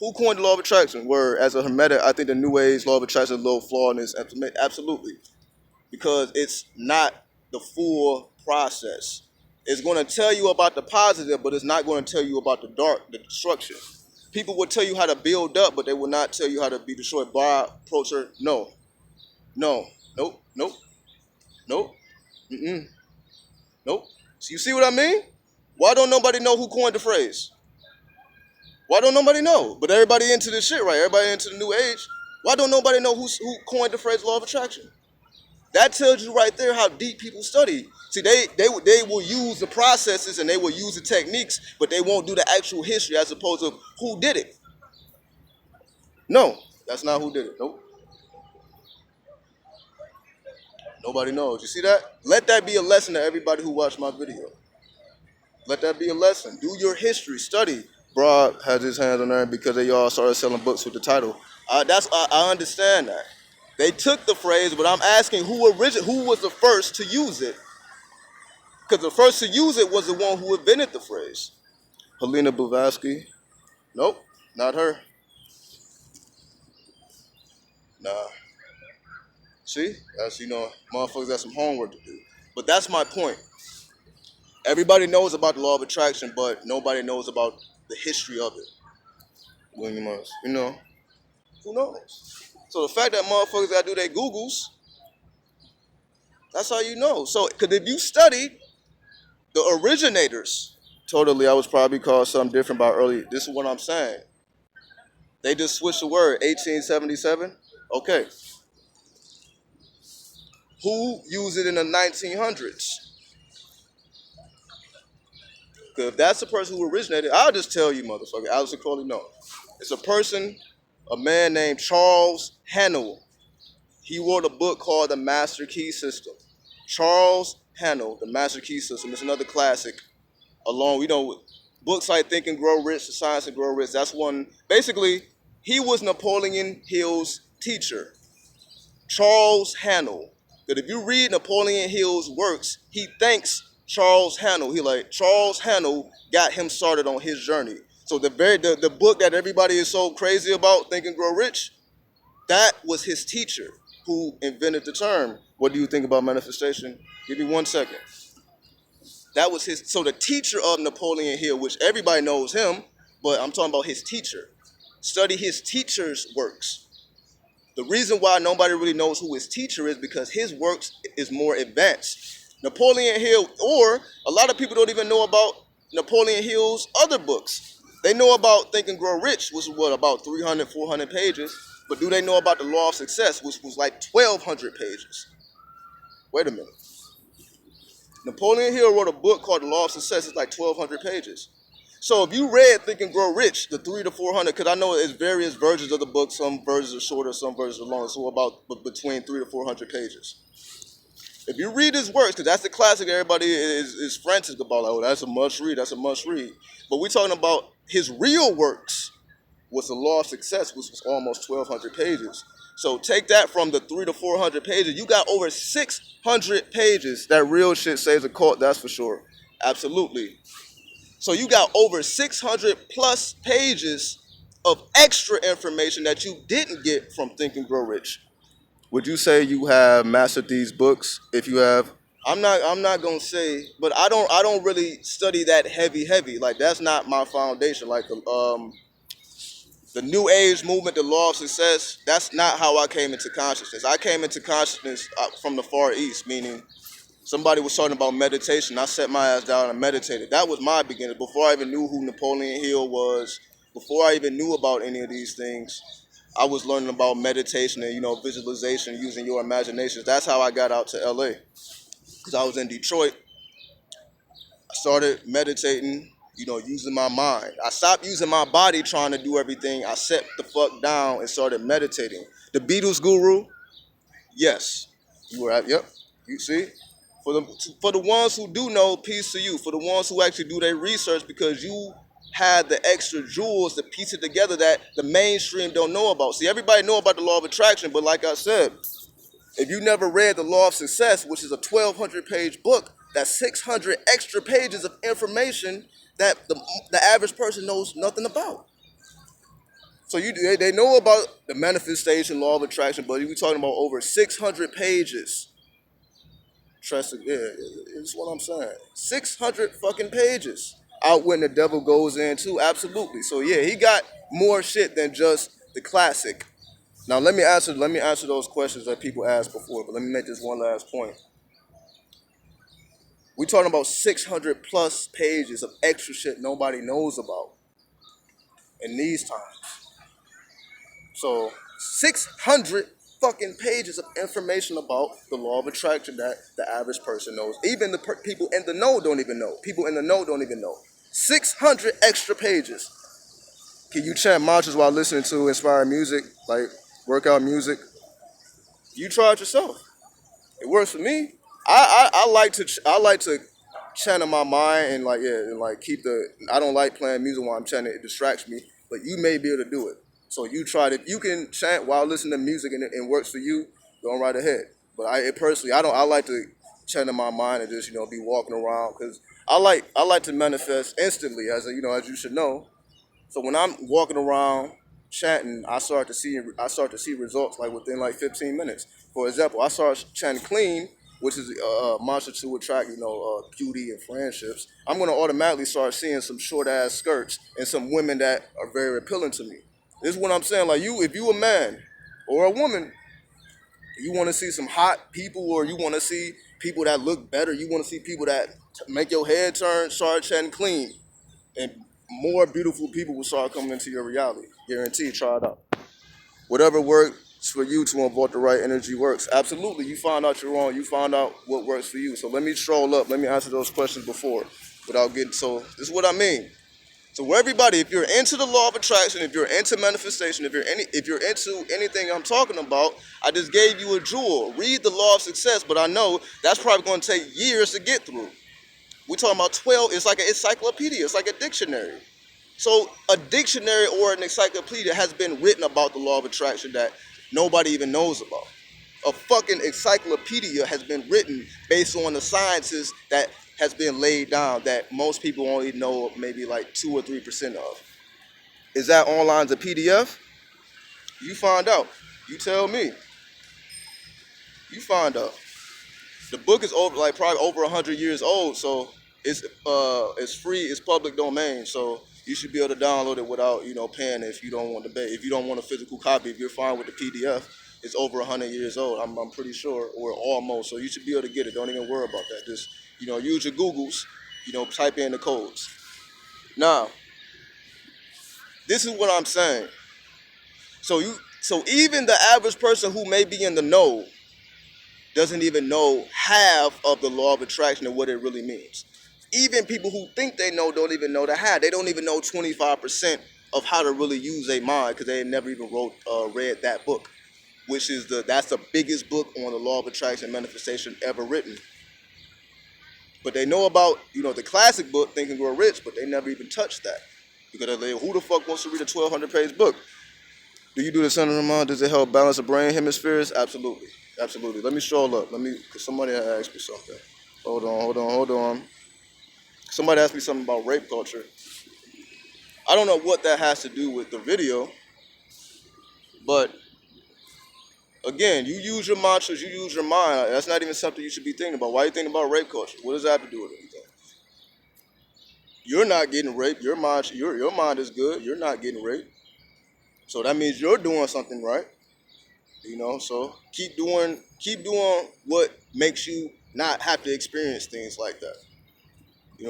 Who coined the law of attraction? Where, as a Hermetic, I think the New Age law of attraction is a little flawed in this. Absolutely. Because it's not the full process. It's going to tell you about the positive, but it's not going to tell you about the dark, the destruction. People will tell you how to build up, but they will not tell you how to be destroyed. Bar, approacher, no. Nope. Nope. Nope. So you see what I mean? Why don't nobody know who coined the phrase? Why don't nobody know? But everybody into this shit, right? Everybody into the New Age. Why don't nobody know who coined the phrase law of attraction? That tells you right there how deep people study. See, they will use the processes and they will use the techniques, but they won't do the actual history as opposed to who did it. No, that's not who did it. Nope. Nobody knows. You see that? Let that be a lesson to everybody who watched my video. Let that be a lesson. Do your history, study. Broad has his hands on there because they all started selling books with the title. I understand that. They took the phrase, but I'm asking who was the first to use it? Because the first to use it was the one who invented the phrase. Helena Blavatsky. Nope, not her. Nah. See, that's motherfuckers got some homework to do. But that's my point. Everybody knows about the law of attraction, but nobody knows about the history of it. William Morris. Who knows? So the fact that motherfuckers gotta do their Googles, that's how you know. So, because if you studied the originators, totally, I was probably called something different by early. This is what I'm saying. They just switched the word. 1877. Okay. Who used it in the 1900s? Because if that's the person who originated, I'll just tell you, motherfucker. Alistair Crowley, no. It's a person, a man named Charles Hannell. He wrote a book called The Master Key System. Charles Hannell, The Master Key System. It's another classic. Along, books like Think and Grow Rich, The Science and Grow Rich. That's one. Basically, he was Napoleon Hill's teacher. Charles Hannell. That if you read Napoleon Hill's works, he thanks Charles Hannell. Charles Hannell got him started on his journey. So the book that everybody is so crazy about, Think and Grow Rich, that was his teacher who invented the term. What do you think about manifestation? Give me 1 second. That was so the teacher of Napoleon Hill, which everybody knows him, but I'm talking about his teacher. Study his teacher's works. The reason why nobody really knows who his teacher is because his works is more advanced. Napoleon Hill, or a lot of people don't even know about Napoleon Hill's other books. They know about Think and Grow Rich, which is about 300, 400 pages. But do they know about the Law of Success, which was like 1,200 pages? Wait a minute. Napoleon Hill wrote a book called The Law of Success. It's like 1,200 pages. So if you read Think and Grow Rich, the 300 to 400, because I know there's various versions of the book. Some versions are shorter, some versions are longer. So about between 300 to 400 pages. If you read his works, because that's the classic everybody is frantic about, like, oh, that's a must read, that's a must read. But we're talking about his real works was The Law of Success, which was almost 1,200 pages. So take that from the 300 to 400 pages. You got over 600 pages. That real shit saves a cult, that's for sure. Absolutely. So you got over 600 plus pages of extra information that you didn't get from Think and Grow Rich. Would you say you have mastered these books? If you have, I'm not gonna say, but I don't really study that heavy. Like that's not my foundation. Like the New Age movement, the Law of Success, that's not how I came into consciousness. I came into consciousness from the Far East, meaning somebody was talking about meditation. I set my ass down and meditated. That was my beginning. Before I even knew who Napoleon Hill was, before I even knew about any of these things, I was learning about meditation and, visualization, using your imagination. That's how I got out to LA. Because I was in Detroit. I started meditating, using my mind. I stopped using my body trying to do everything. I sat the fuck down and started meditating. The Beatles guru, yes. You were yep. You see? For the ones who do know, peace to you. For the ones who actually do their research, because you had the extra jewels to piece it together that the mainstream don't know about. See, everybody know about the law of attraction, but like I said, if you never read the Law of Success, which is a 1,200 page book, that's 600 extra pages of information that the average person knows nothing about. So they know about the manifestation, law of attraction, but you're talking about over 600 pages. Trust it, yeah, it's what I'm saying. 600 fucking pages. Out when the devil goes in too, absolutely. So yeah, he got more shit than just the classic. Now let me answer those questions that people asked before, but let me make this one last point. We're talking about 600 plus pages of extra shit nobody knows about in these times. So 600 fucking pages of information about the law of attraction that the average person knows. Even the people in the know don't even know. People in the know don't even know. 600 extra pages. Can you chant mantras while listening to inspiring music, like workout music? You try it yourself. It works for me. I like to channel my mind and like keep the. I don't like playing music while I'm chanting. It distracts me. But you may be able to do it. So you try it. If you can chant while listening to music and it works for you, go right ahead. But personally, I don't. I like to channel my mind and just be walking around because I like to manifest instantly as you should know. So when I'm walking around chanting, I start to see results like within like 15 minutes. For example, I start chanting clean, which is a mantra to attract beauty and friendships. I'm gonna automatically start seeing some short ass skirts and some women that are very appealing to me. This is what I'm saying. Like if you a man or a woman, you want to see some hot people, or you want to see people that look better. You want to see people that make your head turn. Start chanting clean and more beautiful people will start coming into your reality. Guaranteed, try it out. Whatever works for you to invoke the right energy works. Absolutely, you find out you're wrong. You find out what works for you. So let me stroll up. Let me answer those questions before, without getting. So this is what I mean. So where everybody, if you're into the law of attraction, if you're into manifestation, if you're into anything I'm talking about, I just gave you a jewel. Read the law of success, but I know that's probably going to take years to get through. We're talking about 12. It's like an encyclopedia. It's like a dictionary. So a dictionary or an encyclopedia has been written about the law of attraction that nobody even knows about. A fucking encyclopedia has been written based on the sciences that has been laid down that most people only know maybe like 2 or 3% of. Is that online as a PDF? You find out. You tell me. You find out. The book is probably over 100 years old, so it's free, it's public domain, so you should be able to download it without paying if you don't want to pay. If you don't want a physical copy, if you're fine with the PDF, it's over 100 years old. I'm pretty sure, or almost. So you should be able to get it. Don't even worry about that. Just use your Googles, type in the codes. Now, this is what I'm saying. So even the average person who may be in the know doesn't even know half of the law of attraction and what it really means. Even people who think they know don't even know the half. They don't even know 25% of how to really use their mind because they never even read that book, which is that's the biggest book on the law of attraction and manifestation ever written. But they know about the classic book, Think and Grow Rich, but they never even touched that because who the fuck wants to read a 1,200-page book? Do you do the center of the mind? Does it help balance the brain hemispheres? Absolutely. Absolutely. Let me stroll up. Because somebody asked me something. Hold on. Somebody asked me something about rape culture. I don't know what that has to do with the video, but again, you use your mantras, you use your mind. That's not even something you should be thinking about. Why are you thinking about rape culture? What does that have to do with anything? You're not getting raped. Your mind is good. You're not getting raped. So that means you're doing something right. So keep doing what makes you not have to experience things like that.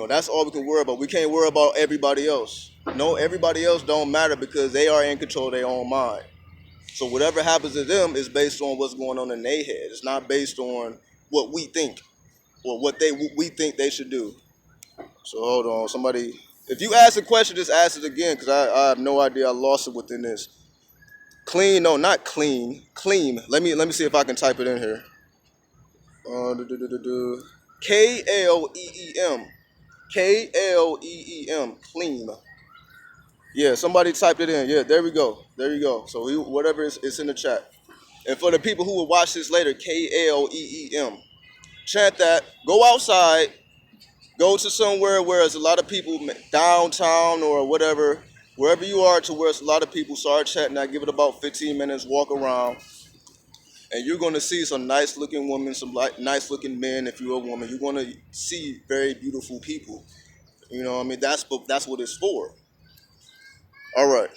That's all we can worry about. We can't worry about everybody else. No, everybody else don't matter because they are in control of their own mind. So whatever happens to them is based on what's going on in their head. It's not based on what we think or what we think they should do. So hold on, somebody. If you ask a question, just ask it again because I have no idea. I lost it within this. Clean? No, not clean. Clean. Let me see if I can type it in here. KLEEM. KLEEM. Clean. Yeah, somebody typed it in. Yeah, there we go. There you go. So whatever it's in the chat. And for the people who will watch this later, KLEEM. Chant that. Go outside. Go to somewhere where there's a lot of people, downtown or whatever, wherever you are, to where it's a lot of people. Start chatting that. Give it about 15 minutes. Walk around. And you're going to see some nice looking women, some nice looking men. If you're a woman, you're going to see very beautiful people. That's what it's for. All right.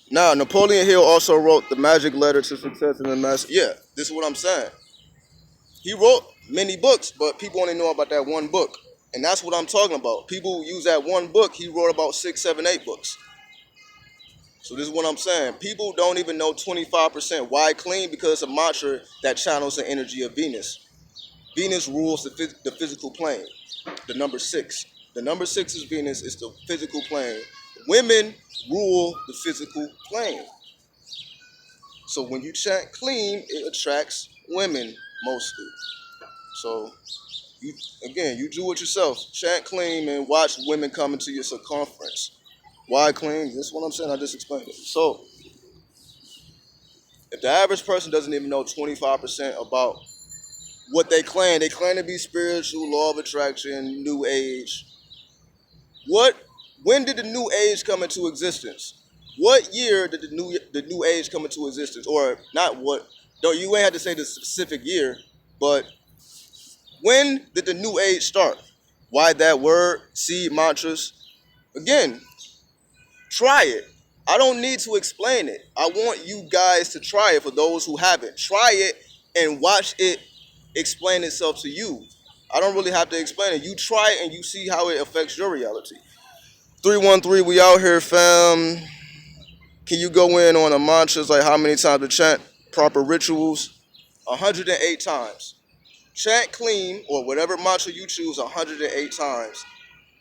Now, Napoleon Hill also wrote The Magic Letter to Success in the Mass. Yeah, this is what I'm saying. He wrote many books, but people only know about that one book. And that's what I'm talking about. People use that one book. He wrote about 6, 7, 8 books. So this is what I'm saying. People don't even know 25%. Why clean? Because it's a mantra that channels the energy of Venus. Venus rules the physical plane. The number six. The number six is Venus. It's the physical plane. Women rule the physical plane. So when you chant clean, it attracts women mostly. So you do it yourself. Chant clean and watch women come into your circumference. Why clean? That's what I'm saying. I just explained it. So if the average person doesn't even know 25% about what they claim to be spiritual, law of attraction, new age. When did the new age come into existence? What year did the new age come into existence? Or not what, no, you ain't have to say the specific year, but when did the new age start? Why that word, seed mantras? Again, try it. I don't need to explain it. I want you guys to try it for those who haven't. Try it and watch it explain itself to you. I don't really have to explain it. You try it and you see how it affects your reality. 313, we out here, fam. Can you go in on the mantras, like how many times to chant proper rituals? 108 times. Chant clean or whatever mantra you choose 108 times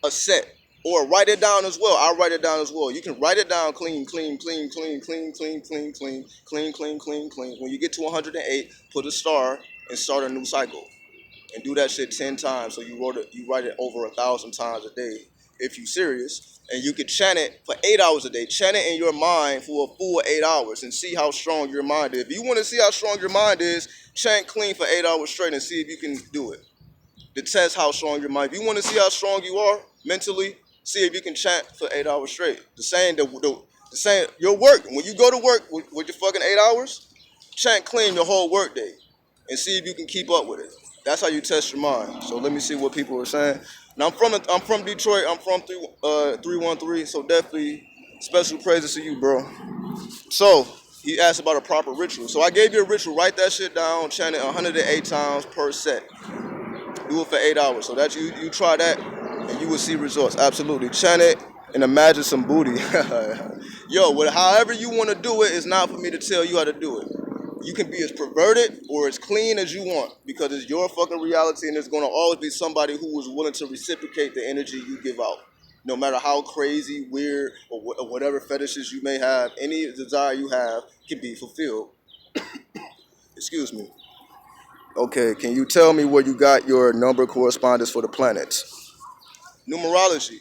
a set. Or write it down as well. I'll write it down as well. You can write it down clean, clean, clean, clean, clean, clean, clean, clean, clean, clean, clean, clean. When you get to 108, put a star and start a new cycle. And do that shit 10 times. So you write it over 1,000 times a day if you're serious. And you can chant it for 8 hours a day. Chant it in your mind for a full 8 hours and see how strong your mind is. If you want to see how strong your mind is, chant clean for 8 hours straight and see if you can do it. To test how strong your mind. If you want to see how strong you are mentally, see if you can chant for 8 hours straight. The same your work. When you go to work with your fucking 8 hours, chant clean your whole work day and see if you can keep up with it. That's how you test your mind. So let me see what people are saying. Now I'm from Detroit. I'm from 313. So definitely special praises to you, bro. So he asked about a proper ritual. So I gave you a ritual. Write that shit down. Chant it 108 times per set. Do it for 8 hours. So that you try that and you will see results. Absolutely. Chant it and imagine some booty. Yo, however you want to do it is not for me to tell you how to do it. You can be as perverted or as clean as you want because it's your fucking reality and there's going to always be somebody who is willing to reciprocate the energy you give out. No matter how crazy, weird, or whatever fetishes you may have, any desire you have can be fulfilled. Excuse me. Okay, can you tell me where you got your number correspondence for the planets? Numerology.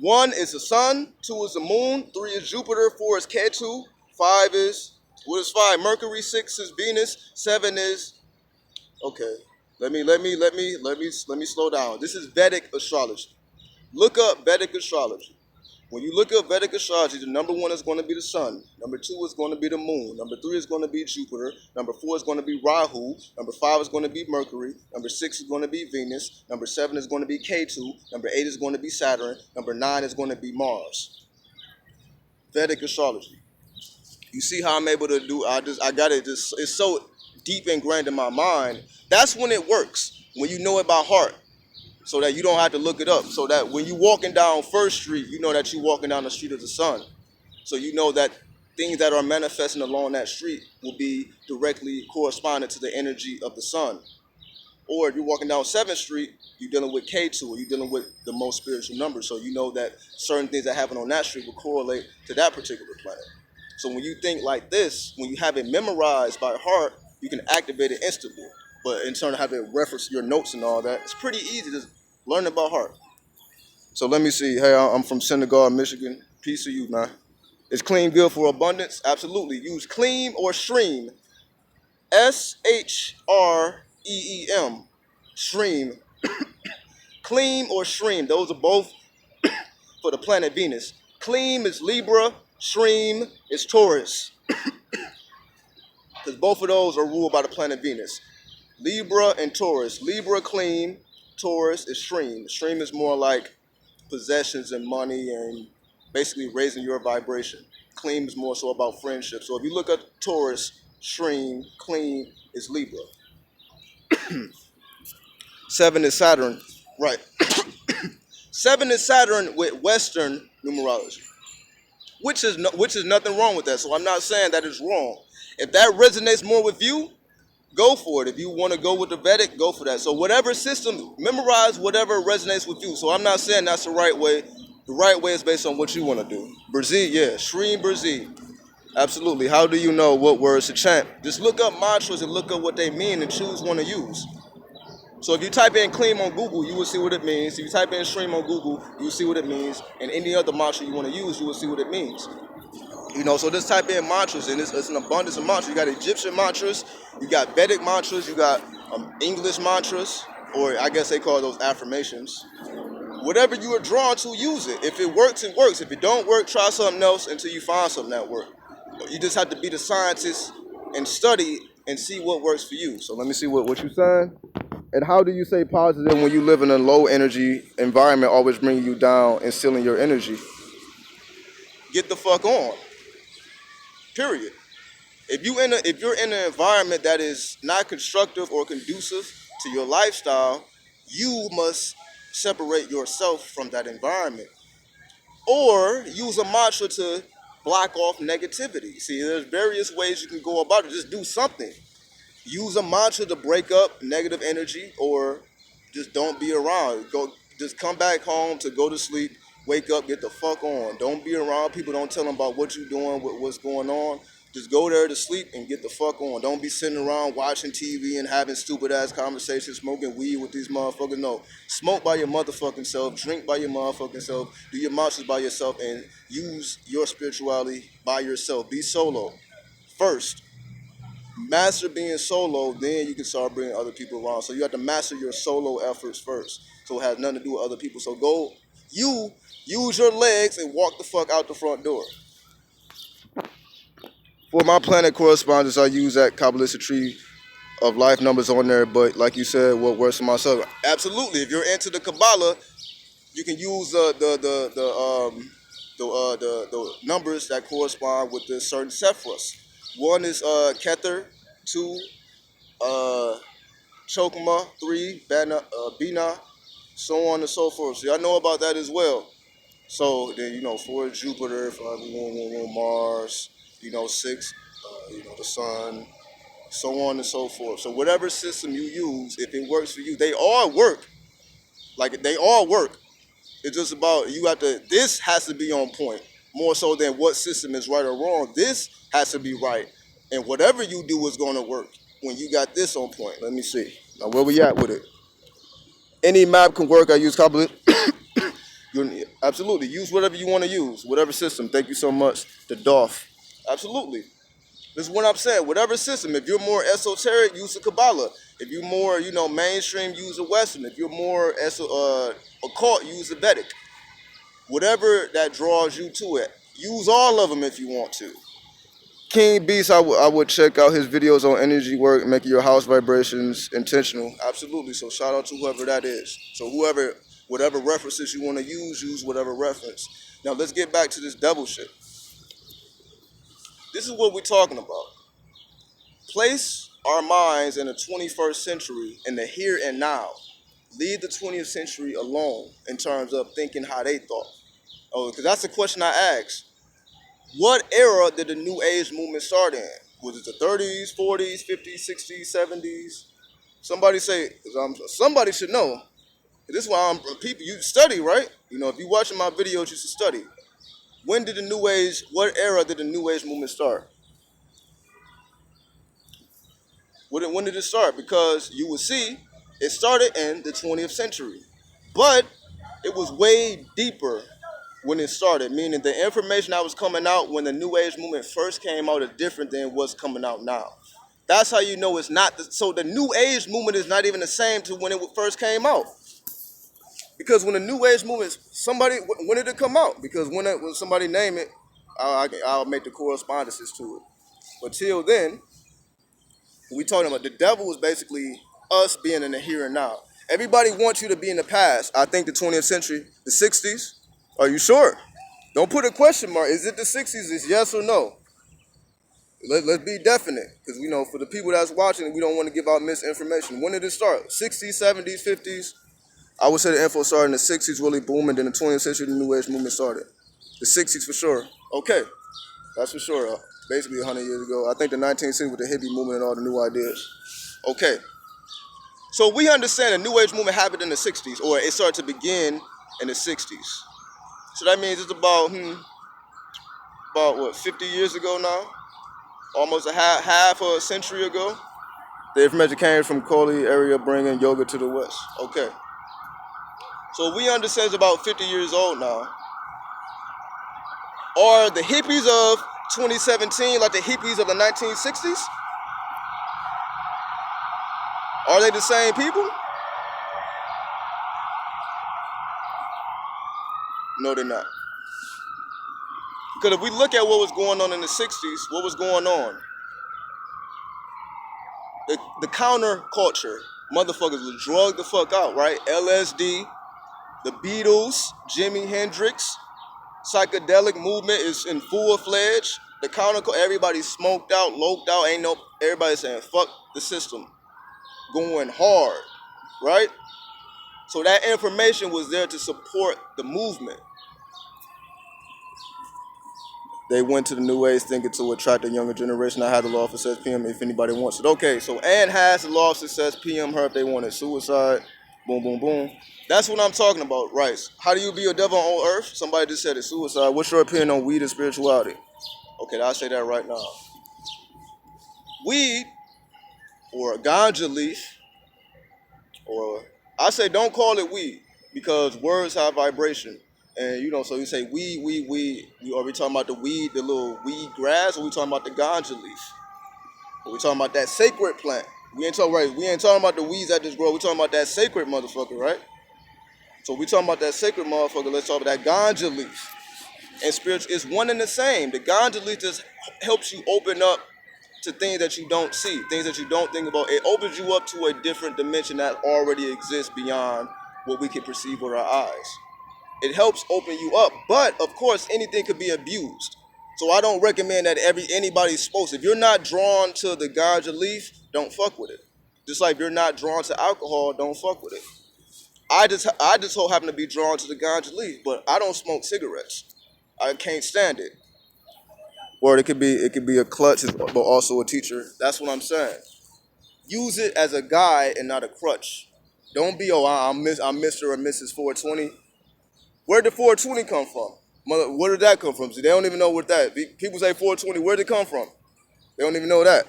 1 is the sun, 2 is the moon, 3 is Jupiter, 4 is Ketu, 5 is, what is 5? Mercury, 6 is Venus, 7 is, okay. Let me slow down. This is Vedic astrology. Look up Vedic astrology. When you look up Vedic astrology, the number 1 is going to be the sun. Number 2 is going to be the moon. Number 3 is going to be Jupiter. Number 4 is going to be Rahu. Number 5 is going to be Mercury. Number 6 is going to be Venus. Number 7 is going to be Ketu. Number 8 is going to be Saturn. Number 9 is going to be Mars. Vedic astrology. You see how I'm able to do, I got it, it's so deep ingrained in my mind. That's when it works, when you know it by heart. So that you don't have to look it up. So that when you're walking down First Street, you know that you're walking down the street of the sun. So you know that things that are manifesting along that street will be directly corresponding to the energy of the sun. Or if you're walking down 7th Street, you're dealing with K2, or you're dealing with the most spiritual number. So you know that certain things that happen on that street will correlate to that particular planet. So when you think like this, when you have it memorized by heart, you can activate it instantly. But in terms of having to reference your notes and all that, it's pretty easy to learn it by heart. So let me see. Hey, I'm from Senegal, Michigan. Peace to you, man. Is clean good for abundance? Absolutely. Use clean or stream. SHREEM. Stream. Clean or stream. Those are both for the planet Venus. Clean is Libra. Stream is Taurus. Because both of those are ruled by the planet Venus. Libra and Taurus. Libra clean, Taurus is stream. Stream is more like possessions and money and basically raising your vibration. Clean is more so about friendship. So if you look at Taurus, stream, clean is Libra. 7 is Saturn. Right. 7 is Saturn with Western numerology. which is nothing wrong with that. So I'm not saying that it's wrong. If that resonates more with you, go for it. If you want to go with the Vedic, go for that. So whatever system, memorize whatever resonates with you. So I'm not saying that's the right way. The right way is based on what you want to do. Brazil, yeah, Shreen Brazil. Absolutely. How do you know what words to chant? Just look up mantras and look up what they mean and choose one to use. So if you type in clean on Google, you will see what it means. If you type in stream on Google, you will see what it means. And any other mantra you want to use, you will see what it means. So just type in mantras, and it's an abundance of mantras. You got Egyptian mantras, you got Vedic mantras, you got English mantras, or I guess they call those affirmations. Whatever you are drawn to, use it. If it works, it works. If it don't work, try something else until you find something that works. You just have to be the scientist and study and see what works for you. So let me see what you're saying. And how do you say positive when you live in a low energy environment, always bringing you down and stealing your energy? Get the fuck on. Period. If you're in an environment that is not constructive or conducive to your lifestyle, you must separate yourself from that environment. Or use a mantra to block off negativity. See, there's various ways you can go about it. Just do something. Use a mantra to break up negative energy, or just don't be around. Just come back home to go to sleep, wake up, get the fuck on. Don't be around people. Don't tell them about what you're doing, what's going on. Just go there to sleep and get the fuck on. Don't be sitting around watching TV and having stupid ass conversations, smoking weed with these motherfuckers. No. Smoke by your motherfucking self, drink by your motherfucking self, do your mantras by yourself, and use your spirituality by yourself. Be solo first. Master being solo, then you can start bringing other people around. So you have to master your solo efforts first. So it has nothing to do with other people. So go, you use your legs and walk the fuck out the front door. For my planet correspondence, I use that Kabbalistic tree of life numbers on there. But like you said, what works for myself? Absolutely. If you're into the Kabbalah, you can use the numbers that correspond with the certain sephiras. One is Kether, 2 Chokma, 3 Bina, so on and so forth. So y'all know about that as well. So then 4 is Jupiter, 5 is Mars, 6 the Sun, so on and so forth. So whatever system you use, if it works for you, they all work. Like they all work. It's just about this has to be on point. More so than what system is right or wrong. This has to be right. And whatever you do is going to work when you got this on point. Let me see. Now, where we at with it? Any map can work. I use Kabbalah. Absolutely. Use whatever you want to use. Whatever system. Thank you so much. The DOF. Absolutely. This is what I'm saying. Whatever system. If you're more esoteric, use the Kabbalah. If you're more, mainstream, use the Western. If you're more occult, use the Vedic. Whatever that draws you to it. Use all of them if you want to. King Beast, I would check out his videos on energy work, making your house vibrations intentional. Absolutely. So shout out to whoever that is. So whatever references you want to use whatever reference. Now let's get back to this devil shit. This is what we're talking about. Place our minds in the 21st century in the here and now. Leave the 20th century alone in terms of thinking how they thought. Oh, because that's the question I asked. What era did the New Age movement start in? Was it the 30s, 40s, 50s, 60s, 70s? Somebody somebody should know. This is why people, you study, right? If you're watching my videos, you should study. What era did the New Age movement start? When did it start? Because you will see, it started in the 20th century. But it was way deeper when it started, meaning the information that was coming out when the New Age movement first came out is different than what's coming out now. That's how you know it's not. So the New Age movement is not even the same to when it first came out. Because when the New Age movement, when did it come out? Because when somebody name it, I'll make the correspondences to it. But till then, we talking about the devil is basically us being in the here and now. Everybody wants you to be in the past. I think the 20th century, the 60s. Are you sure? Don't put a question mark. Is it the 60s? Is yes or no? Let's be definite. Because, for the people that's watching, we don't want to give out misinformation. When did it start? 60s, 70s, 50s? I would say the info started in the 60s, really booming. Then the 20th century, the New Age movement started. The 60s for sure. Okay, that's for sure. Basically 100 years ago. I think the 19th century with the hippie movement and all the new ideas. Okay. So we understand the New Age movement happened in the 60s, or it started to begin in the 60s. So that means it's about what, 50 years ago now? Almost a half a century ago. The information came from Coley area bringing yoga to the West. Okay. So we understand it's about 50 years old now. Are the hippies of 2017 like the hippies of the 1960s? Are they the same people? No, they're not. Because if we look at what was going on in the 60s, what was going on? The counter culture, motherfuckers was drugged the fuck out, right? LSD, the Beatles, Jimi Hendrix, psychedelic movement is in full fledged. The counter, everybody smoked out, loped out, everybody saying fuck the system, going hard, right? So that information was there to support the movement. They went to the New Age thinking to attract a younger generation. I had the law of success PM if anybody wants it. Okay, so Ann has the law of success PM her if they wanted suicide. Boom, boom, boom. That's what I'm talking about, right? How do you be a devil on earth? Somebody just said it's suicide. What's your opinion on weed and spirituality? Okay, I'll say that right now. Weed, or a ganja leaf, or I say don't call it weed because words have vibration. And so you say weed. Are we talking about the weed, the little weed grass, or we talking about the ganja leaf? Or we talking about that sacred plant? We ain't talking about the weeds that just grow. We talking about that sacred motherfucker, right? So we talking about that sacred motherfucker. Let's talk about that ganja leaf. And spiritual is one and the same. The ganja leaf just helps you open up to things that you don't see, things that you don't think about. It opens you up to a different dimension that already exists beyond what we can perceive with our eyes. It helps open you up, but of course anything could be abused. So I don't recommend that anybody's supposed. If you're not drawn to the ganja leaf, don't fuck with it. Just like if you're not drawn to alcohol, don't fuck with it. I just so happen to be drawn to the ganja leaf, but I don't smoke cigarettes. I can't stand it. Or it could be a clutch, but also a teacher. That's what I'm saying. Use it as a guide and not a crutch. Don't be I'm Mr. or Mrs. 420. Where did 420 come from? Where did that come from? See, they don't even know what that. People say 420. Where did it come from? They don't even know that.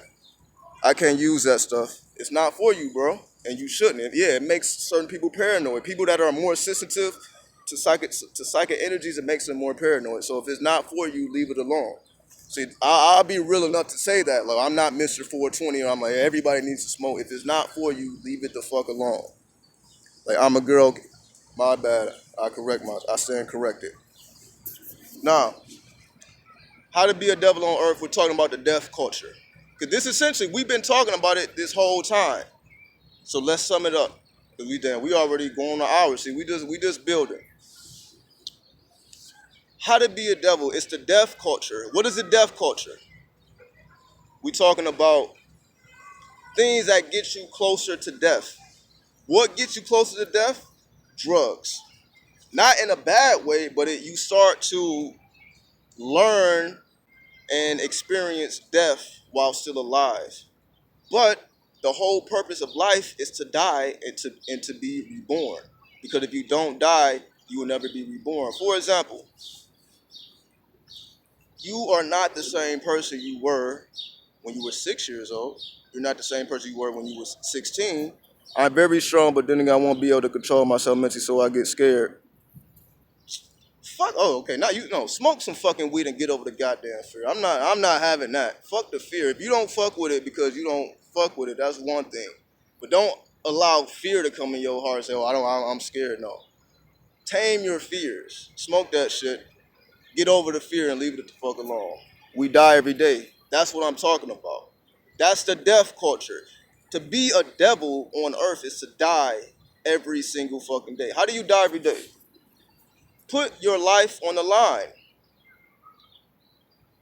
I can't use that stuff. It's not for you, bro, and you shouldn't. Yeah, it makes certain people paranoid. People that are more sensitive to psychic energies, it makes them more paranoid. So if it's not for you, leave it alone. See, I'll be real enough to say that. Like, I'm not Mr. 420, or I'm like everybody needs to smoke. If it's not for you, leave it the fuck alone. Like, I'm a girl. My bad. I stand corrected. Now, how to be a devil on earth, we're talking about the death culture. Because this essentially, we've been talking about it this whole time. So let's sum it up. We already going on hours. See, we just building. How to be a devil, it's the death culture. What is the death culture? We talking about things that get you closer to death. What gets you closer to death? Drugs. Not in a bad way, but you start to learn and experience death while still alive. But the whole purpose of life is to die and to be reborn. Because if you don't die, you will never be reborn. For example, you are not the same person you were when you were 6 years old. You're not the same person you were when you were 16. I'm very strong, but then again, I won't be able to control myself mentally, so I get scared. Fuck. Oh, okay. Now smoke some fucking weed and get over the goddamn fear. I'm not having that. Fuck the fear. If you don't fuck with it because you don't fuck with it, that's one thing. But don't allow fear to come in your heart and say, "Oh, I'm scared." No. Tame your fears. Smoke that shit. Get over the fear and leave it the fuck alone. We die every day. That's what I'm talking about. That's the death culture. To be a devil on earth is to die every single fucking day. How do you die every day? Put your life on the line.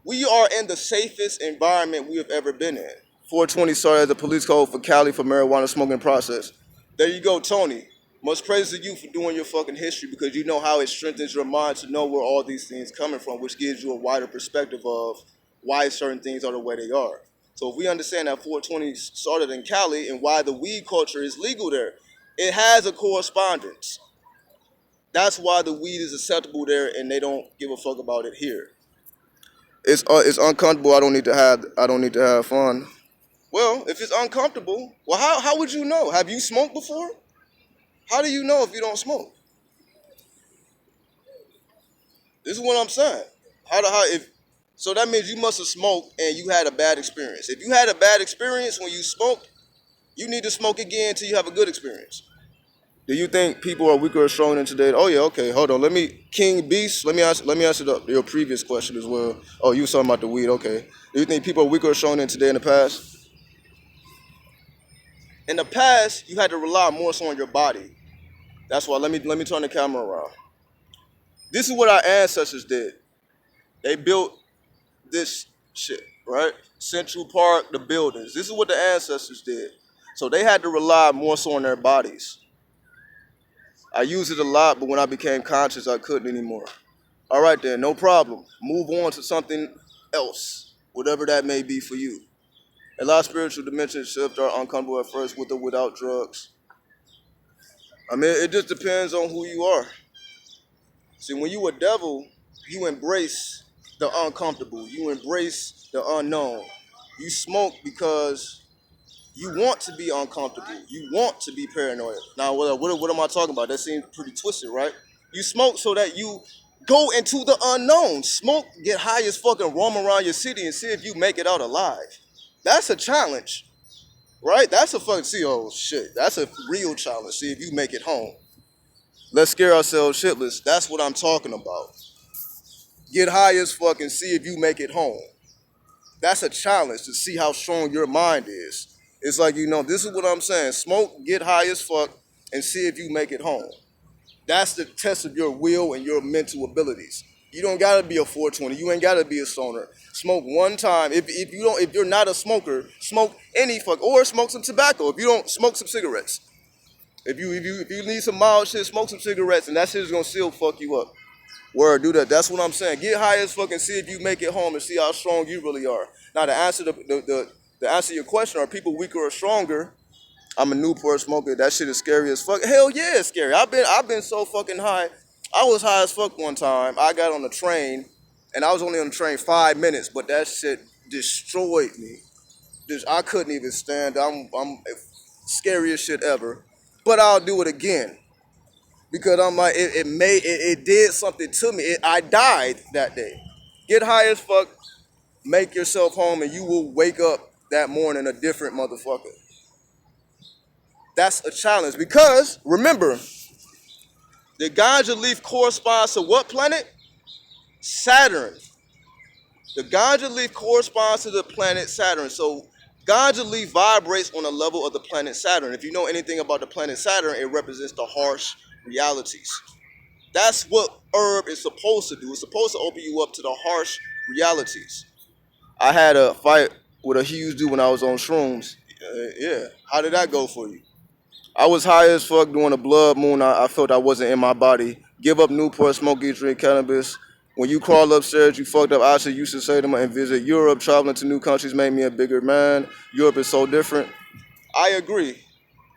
We are in the safest environment we have ever been in. 420 started as a police code for Cali for marijuana smoking process. There you go, Tony. Much praise to you for doing your fucking history because you know how it strengthens your mind to know where all these things coming from, which gives you a wider perspective of why certain things are the way they are. So if we understand that 420 started in Cali and why the weed culture is legal there, it has a correspondence. That's why the weed is acceptable there and they don't give a fuck about it here. It's uncomfortable. I don't need to have fun. Well, if it's uncomfortable, well, how would you know? Have you smoked before? How do you know if you don't smoke? This is what I'm saying. How if so that means you must have smoked and you had a bad experience. If you had a bad experience when you smoked, you need to smoke again until you have a good experience. Do you think people are weaker or stronger than today? Oh yeah, okay, hold on. Let me King Beast. Let me answer your previous question as well. Oh, you were talking about the weed. Okay. Do you think people are weaker or stronger than today in the past? In the past, you had to rely more so on your body. That's why let me turn the camera around. This is what our ancestors did. They built this shit, right? Central Park, the buildings. This is what the ancestors did. So they had to rely more so on their bodies. I use it a lot, but when I became conscious, I couldn't anymore. All right then, no problem. Move on to something else, whatever that may be for you. A lot of spiritual dimensions shift are uncomfortable at first with or without drugs. I mean, it just depends on who you are. See, when you a devil, you embrace the uncomfortable. You embrace the unknown. You smoke because you want to be uncomfortable. You want to be paranoid. Now, what am I talking about? That seems pretty twisted, right? You smoke so that you go into the unknown. Smoke, get high as fuck and roam around your city and see if you make it out alive. That's a challenge, right? That's a fucking, see, oh shit. That's a real challenge. See if you make it home. Let's scare ourselves shitless. That's what I'm talking about. Get high as fuck and see if you make it home. That's a challenge to see how strong your mind is. It's like, this is what I'm saying. Smoke, get high as fuck, and see if you make it home. That's the test of your will and your mental abilities. You don't gotta be a 420. You ain't gotta be a stoner. Smoke one time. If you're not a smoker, smoke any fuck or smoke some tobacco. If you don't, smoke some cigarettes. If you need some mild shit, smoke some cigarettes, and that shit is gonna still fuck you up. Word, do that. That's what I'm saying. Get high as fuck and see if you make it home and see how strong you really are. Now, to answer the answer your question, are people weaker or stronger? I'm a Newport smoker. That shit is scary as fuck. Hell yeah, it's scary. I've been so fucking high. I was high as fuck one time. I got on the train, and I was only on the train 5 minutes, but that shit destroyed me. I couldn't even stand. I'm scariest shit ever. But I'll do it again because I'm like it did something to me. I died that day. Get high as fuck, make yourself home, and you will wake up that morning a different motherfucker. That's a challenge because remember, the ganja leaf corresponds to what planet? Saturn. The ganja leaf corresponds to the planet Saturn. So ganja leaf vibrates on the level of the planet Saturn. If you know anything about the planet Saturn, it represents the harsh realities. That's what herb is supposed to do. It's supposed to open you up to the harsh realities. I had a fight with a huge dude when I was on shrooms. Yeah. How did that go for you? I was high as fuck during a blood moon. I felt I wasn't in my body. Give up Newport, smoke, eat, drink cannabis. When you crawl upstairs, you fucked up. I should used to say to me and visit Europe. Traveling to new countries made me a bigger man. Europe is so different. I agree.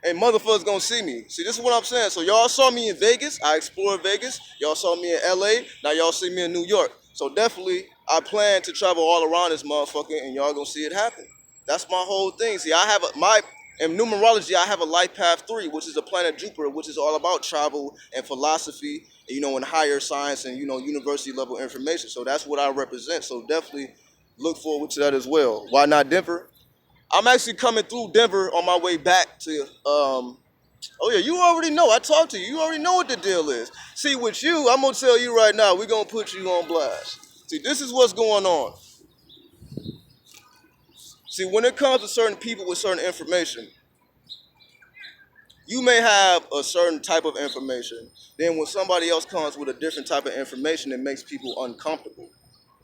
And motherfuckers gonna see me. See, this is what I'm saying. So y'all saw me in Vegas. I explored Vegas. Y'all saw me in LA. Now y'all see me in New York. So definitely, I plan to travel all around this motherfucker, and y'all gonna see it happen. That's my whole thing. See, I have in numerology, I have a life path 3, which is the planet Jupiter, which is all about travel and philosophy, and higher science and, university level information. So that's what I represent. So definitely look forward to that as well. Why not Denver? I'm actually coming through Denver on my way back to, oh yeah, you already know. I talked to you. You already know what the deal is. See, with you, I'm going to tell you right now, we're going to put you on blast. See, this is what's going on. See, when it comes to certain people with certain information, you may have a certain type of information. Then when somebody else comes with a different type of information, it makes people uncomfortable.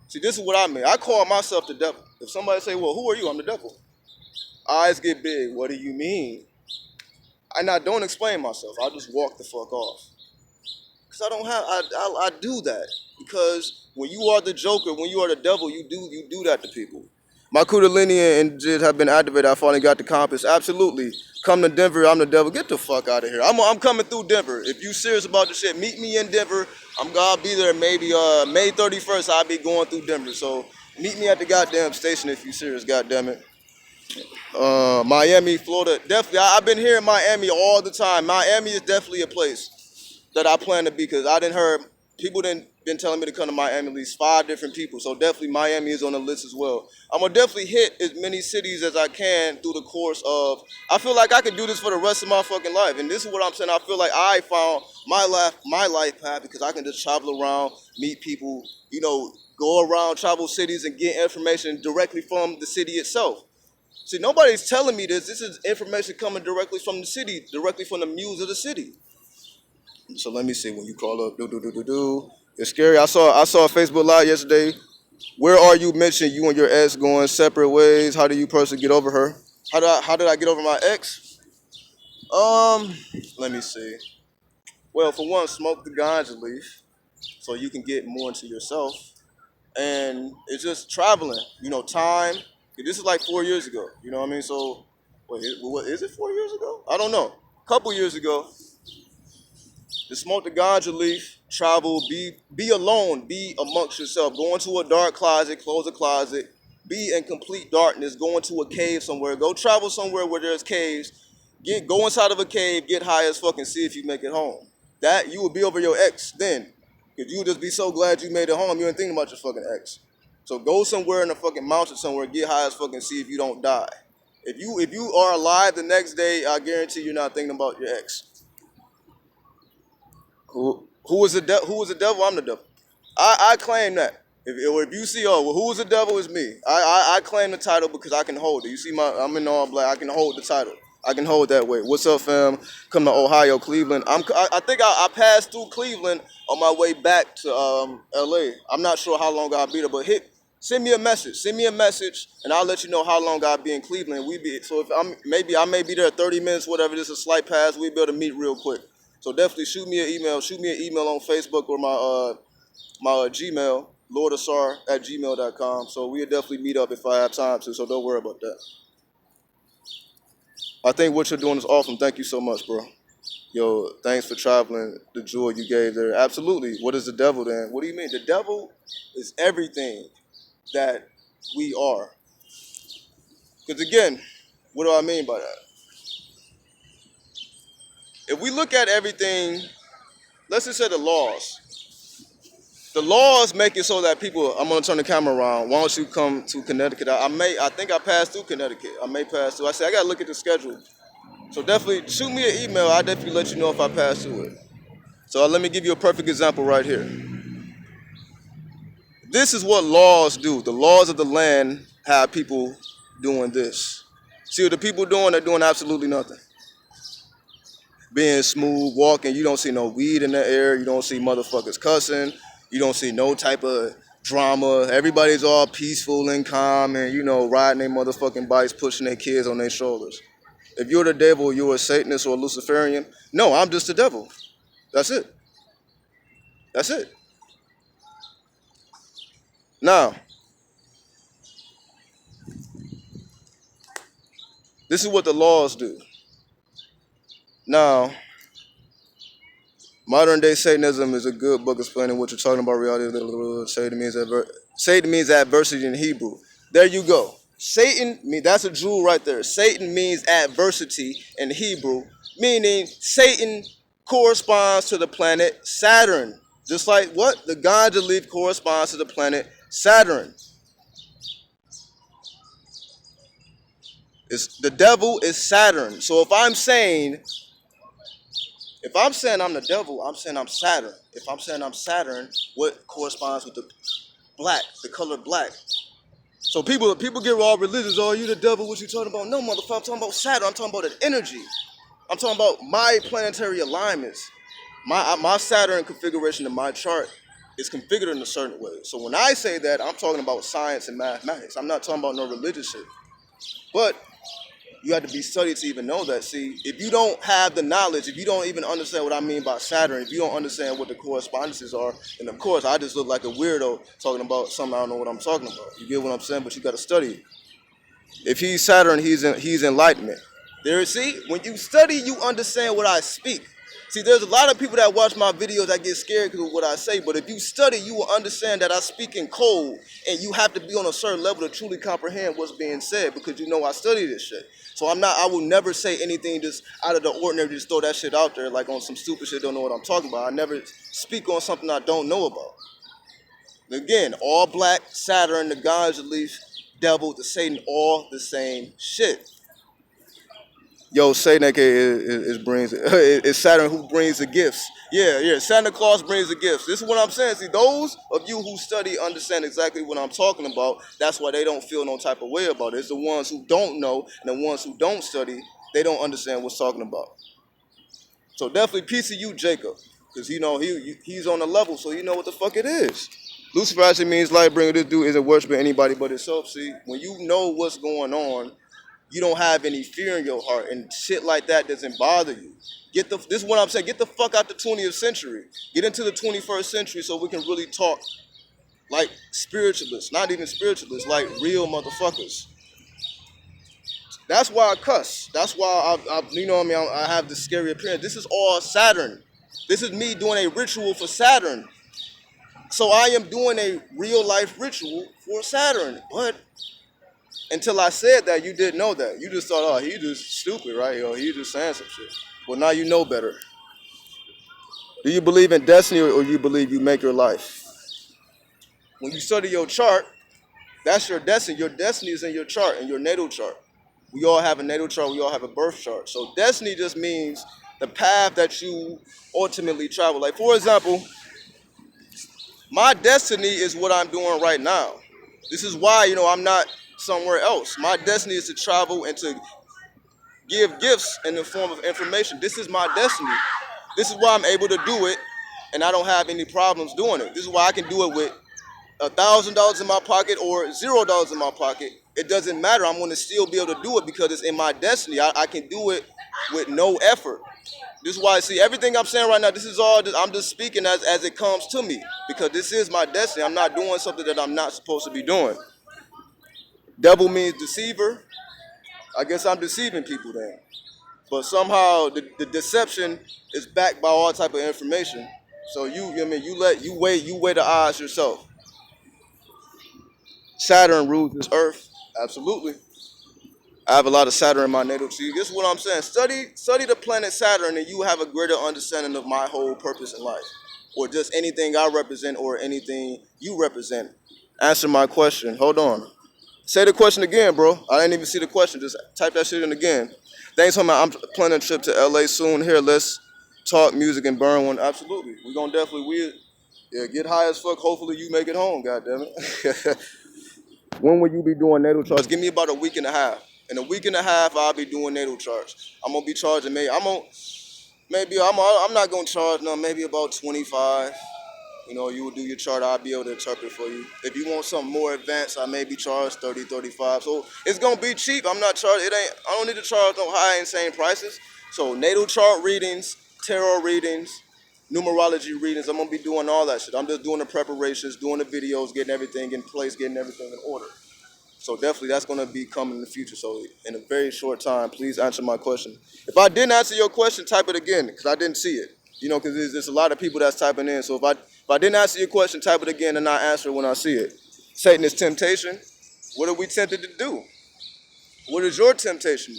See, this is what I mean. I call myself the devil. If somebody say, well, who are you? I'm the devil. Eyes get big. What do you mean? and I don't explain myself. I just walk the fuck off. Because I don't have, I do that. Because when you are the Joker, when you are the devil, you do that to people. My Kundalini and Jid have been activated. I finally got the compass. Absolutely. Come to Denver, I'm the devil. Get the fuck out of here. I'm coming through Denver. If you serious about the shit, meet me in Denver. I'm gonna be there maybe May 31st. I'll be going through Denver. So meet me at the goddamn station if you serious, goddamn it. Miami, Florida, definitely. I've been here in Miami all the time. Miami is definitely a place that I plan to be because I didn't heard people didn't been telling me to come to Miami, at least 5 different people. So definitely Miami is on the list as well. I'm gonna definitely hit as many cities as I can through the course of. I feel like I could do this for the rest of my fucking life, and this is what I'm saying. I feel like I found my life path because I can just travel around, meet people, go around, travel cities, and get information directly from the city itself. See, nobody's telling me this. This is information coming directly from the city, directly from the muse of the city. So let me see. When you call up, it's scary. I saw a Facebook Live yesterday. Where are you mentioning you and your ex going separate ways? How do you personally get over her? How did I get over my ex? Let me see. Well, for one, smoke the ganja leaf so you can get more into yourself. And it's just traveling, time. This is like 4 years ago, you know what I mean? So, wait, what is it 4 years ago? I don't know. A couple years ago, to smoke the ganja leaf, travel, be alone, be amongst yourself. Go into a dark closet, close a closet, be in complete darkness, go into a cave somewhere, go travel somewhere where there's caves, go inside of a cave, get high as fuck and see if you make it home. That, you would be over your ex then. Because you would just be so glad you made it home, you ain't thinking about your fucking ex. So go somewhere in the fucking mountain somewhere, get high as fuck and see if you don't die. If you are alive the next day, I guarantee you're not thinking about your ex. Who was the devil? I'm the devil. I claim that. If you see, who was the devil is me. I claim the title because I can hold it. You see I'm in all black. I can hold the title. I can hold that weight. What's up, fam? Come to Ohio, Cleveland. I think I passed through Cleveland on my way back to LA. I'm not sure how long I'll be there, but send me a message. Send me a message, and I'll let you know how long I'll be in Cleveland. So if I may be there 30 minutes, whatever. This is a slight pass. We'll be able to meet real quick. So definitely shoot me an email. Shoot me an email on Facebook or my Gmail, lordasar@gmail.com. So we'll definitely meet up if I have time to. So don't worry about that. I think what you're doing is awesome. Thank you so much, bro. Yo, thanks for traveling. The jewel you gave there. Absolutely. What is the devil then? What do you mean? The devil is everything that we are. Because again, what do I mean by that? If we look at everything, let's just say the laws. The laws make it so that people, I'm gonna turn the camera around. Why don't you come to Connecticut? I think I passed through Connecticut. I may pass through. I gotta look at the schedule. So definitely shoot me an email. I'll definitely let you know if I pass through it. So let me give you a perfect example right here. This is what laws do. The laws of the land have people doing this. See what the people doing? They're doing absolutely nothing. Being smooth, walking, you don't see no weed in the air, you don't see motherfuckers cussing, you don't see no type of drama. Everybody's all peaceful and calm and, riding their motherfucking bikes, pushing their kids on their shoulders. If you're the devil, you're a Satanist or a Luciferian. No, I'm just the devil. That's it. That's it. Now, this is what the laws do. Now, modern day Satanism is a good book explaining what you're talking about. Reality. Satan means adversity in Hebrew. There you go. That's a jewel right there. Satan means adversity in Hebrew, meaning Satan corresponds to the planet Saturn. Just like what? The ganja leaf corresponds to the planet Saturn. The devil is Saturn. So if I'm saying I'm the devil, I'm saying I'm Saturn. If I'm saying I'm Saturn, what corresponds with the color black? So people get all religious. Oh, you the devil? What you talking about? No, motherfucker. I'm talking about Saturn. I'm talking about an energy. I'm talking about my planetary alignments. My Saturn configuration in my chart is configured in a certain way. So when I say that, I'm talking about science and mathematics. I'm not talking about no religious shit. But You have to be studied to even know that. See, if you don't have the knowledge, if you don't even understand what I mean by Saturn, if you don't understand what the correspondences are, then of course I just look like a weirdo talking about something I don't know what I'm talking about. You get what I'm saying? But you got to study it. If he's Saturn, he's enlightenment. There, see, when you study, you understand what I speak. See, there's a lot of people that watch my videos that get scared because of what I say, but if you study, you will understand that I speak in code, and you have to be on a certain level to truly comprehend what's being said because you know I study this shit. So I will never say anything just out of the ordinary, just throw that shit out there like on some stupid shit, don't know what I'm talking about. I never speak on something I don't know about. Again, all black, Saturn, the Ganja leaf, devil, the Satan, all the same shit. Yo, Satan aka is brings it's Saturn who brings the gifts. Yeah, Santa Claus brings the gifts. This is what I'm saying. See, those of you who study understand exactly what I'm talking about. That's why they don't feel no type of way about it. It's the ones who don't know and the ones who don't study, they don't understand what's talking about. So definitely peace to you, Jacob, because you know he's on the level, so you know what the fuck it is. Lucifer actually means light bringer. This dude isn't worshiping anybody but himself. See, when you know what's going on, you don't have any fear in your heart, and shit like that doesn't bother you. This is what I'm saying. Get the fuck out the 20th century. Get into the 21st century so we can really talk like spiritualists, not even spiritualists, like real motherfuckers. That's why I cuss. That's why you know what I mean. I have this scary appearance. This is all Saturn. This is me doing a ritual for Saturn. So I am doing a real life ritual for Saturn. But until I said that, you didn't know that. You just thought, oh, he just stupid, right? Or he just saying some shit. Well, now you know better. Do you believe in destiny or you believe you make your life? When you study your chart, that's your destiny. Your destiny is in your chart, in your natal chart. We all have a natal chart. We all have a birth chart. So destiny just means the path that you ultimately travel. Like, for example, my destiny is what I'm doing right now. This is why, you know, I'm not somewhere else. My destiny is to travel and to give gifts in the form of information. This is my destiny. This is why I'm able to do it, and I don't have any problems doing it. This is why I can do it with $1,000 in my pocket or $0 in my pocket. It doesn't matter. I'm going to still be able to do it because it's in my destiny. I can do it with no effort. This is why, see, everything I'm saying right now, this is all, I'm just speaking as it comes to me because this is my destiny. I'm not doing something that I'm not supposed to be doing. Devil means deceiver. I guess I'm deceiving people then. But somehow the deception is backed by all type of information. So you weigh the odds yourself. Saturn rules this earth. Absolutely. I have a lot of Saturn in my natal tree. This is what I'm saying. Study the planet Saturn and you have a greater understanding of my whole purpose in life. Or just anything I represent or anything you represent. Answer my question. Hold on. Say the question again, bro. I didn't even see the question. Just type that shit in again. Thanks for I'm planning a trip to LA soon. Here, let's talk music and burn one. Absolutely. We're gonna definitely get high as fuck. Hopefully you make it home, goddammit. When will you be doing natal charts? Give me about a week and a half. In a week and a half, I'll be doing natal charts. I'm gonna be charging I'm not gonna charge no, maybe about 25. You know, you will do your chart, I'll be able to interpret for you. If you want something more advanced, I may be charged 30, 35. So it's gonna be cheap. I'm not charged. I don't need to charge no high insane prices. So natal chart readings, tarot readings, numerology readings, I'm gonna be doing all that shit. I'm just doing the preparations, doing the videos, getting everything in place, getting everything in order. So definitely that's gonna be coming in the future. So in a very short time, please answer my question. If I didn't answer your question, type it again, because I didn't see it. You know, because there's a lot of people that's typing in. So if I didn't answer your question, type it again and I answer it when I see it. Satan is temptation. What are we tempted to do? What is your temptation?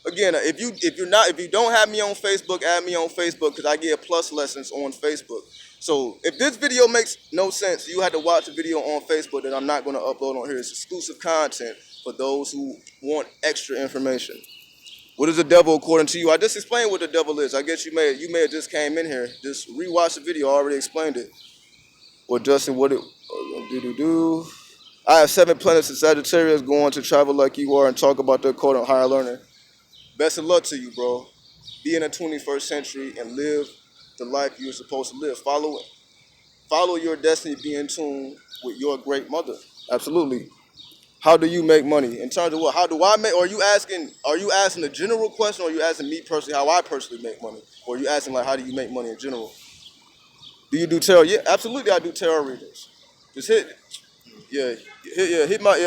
Again, if you don't have me on Facebook, add me on Facebook because I give plus lessons on Facebook. So if this video makes no sense, you had to watch the video on Facebook that I'm not going to upload on here. It's exclusive content for those who want extra information. What is the devil according to you? I just explained what the devil is. I guess you may have just came in here. Just rewatch the video. I already explained it. Or Justin, what it do? I have 7 planets in Sagittarius going to travel like you are and talk about the code on higher learning. Best of luck to you, bro. Be in the 21st century and live the life you're supposed to live. Follow your destiny. Be in tune with your great mother. Absolutely. How do you make money? In terms of what? How do I make? Or are you asking a general question, or are you asking me personally how I personally make money? Or are you asking like how do you make money in general? Do you do tarot? Yeah, absolutely. I do tarot readings. Just yeah, hit my,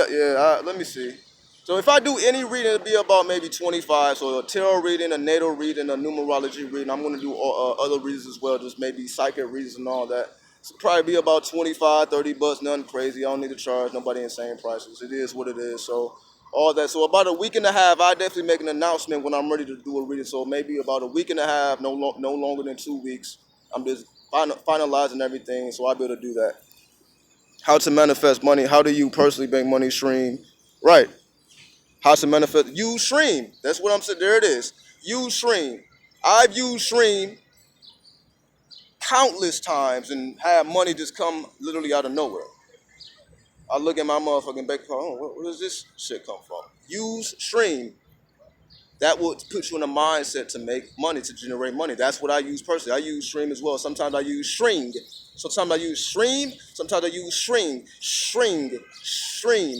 let me see. So if I do any reading, it'll be about maybe 25. So a tarot reading, a natal reading, a numerology reading. I'm gonna do other readings as well, just maybe psychic readings and all that. So probably be about 25, 30 bucks, nothing crazy. I don't need to charge nobody insane prices. It is what it is. So all that. So about a week and a half, I definitely make an announcement when I'm ready to do a reading. So maybe about a week and a half, no longer than 2 weeks. I'm just finalizing everything, so I'll be able to do that. How to manifest money? How do you personally make money? Stream, right? How to manifest? Use Stream. That's what I'm saying. There it is. Use Stream. I've used Stream countless times and had money just come literally out of nowhere. I look at my motherfucking bank account. Oh, where does this shit come from? Use Stream. That will put you in a mindset to make money, to generate money. That's what I use personally. I use Stream as well. Sometimes I use String. Sometimes I use Stream. Sometimes I use String. String.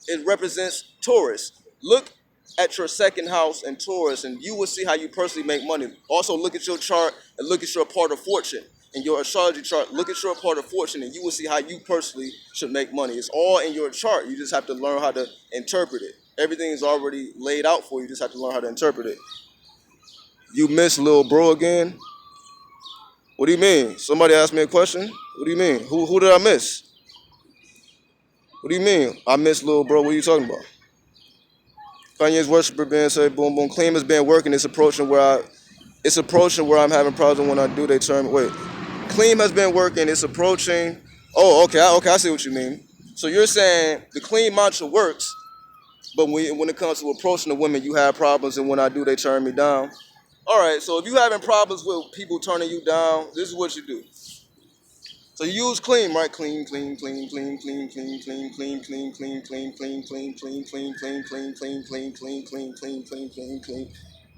It represents Taurus. Look at your second house in Taurus, and you will see how you personally make money. Also, look at your chart and look at your part of fortune. In your astrology chart, look at your part of fortune, and you will see how you personally should make money. It's all in your chart. You just have to learn how to interpret it. Everything is already laid out for you. You just have to learn how to interpret it. You miss Lil Bro again? What do you mean? Somebody asked me a question? What do you mean? Who did I miss? What do you mean? I miss Lil Bro. What are you talking about? Kanye's worshiper band say boom boom. Clean has been working. It's approaching where I'm having problems when I do. They turn wait. Clean has been working. It's approaching. Oh, okay, I see what you mean. So you're saying the clean mantra works, but when it comes to approaching the women, you have problems, and when I do, they turn me down. All right. So if you're having problems with people turning you down, this is what you do. So you use clean, right? Clean.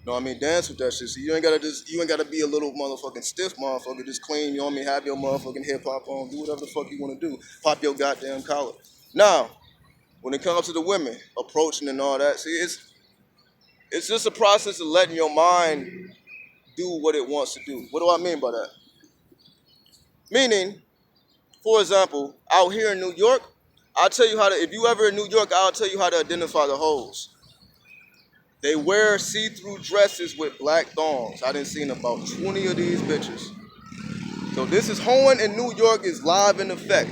Know what I mean? Dance with that shit. So you ain't gotta be a little motherfucking stiff motherfucker. Just clean, you know what I mean? Have your motherfucking hip hop on. Do whatever the fuck you wanna do. Pop your goddamn collar. Now, when it comes to the women, approaching and all that, see, it's just a process of letting your mind do what it wants to do. What do I mean by that? Meaning, for example, out here in New York, I'll tell you how to, if you ever in New York, I'll tell you how to identify the hoes. They wear see-through dresses with black thongs. I done seen about 20 of these bitches. So this is hoeing in New York is live in effect.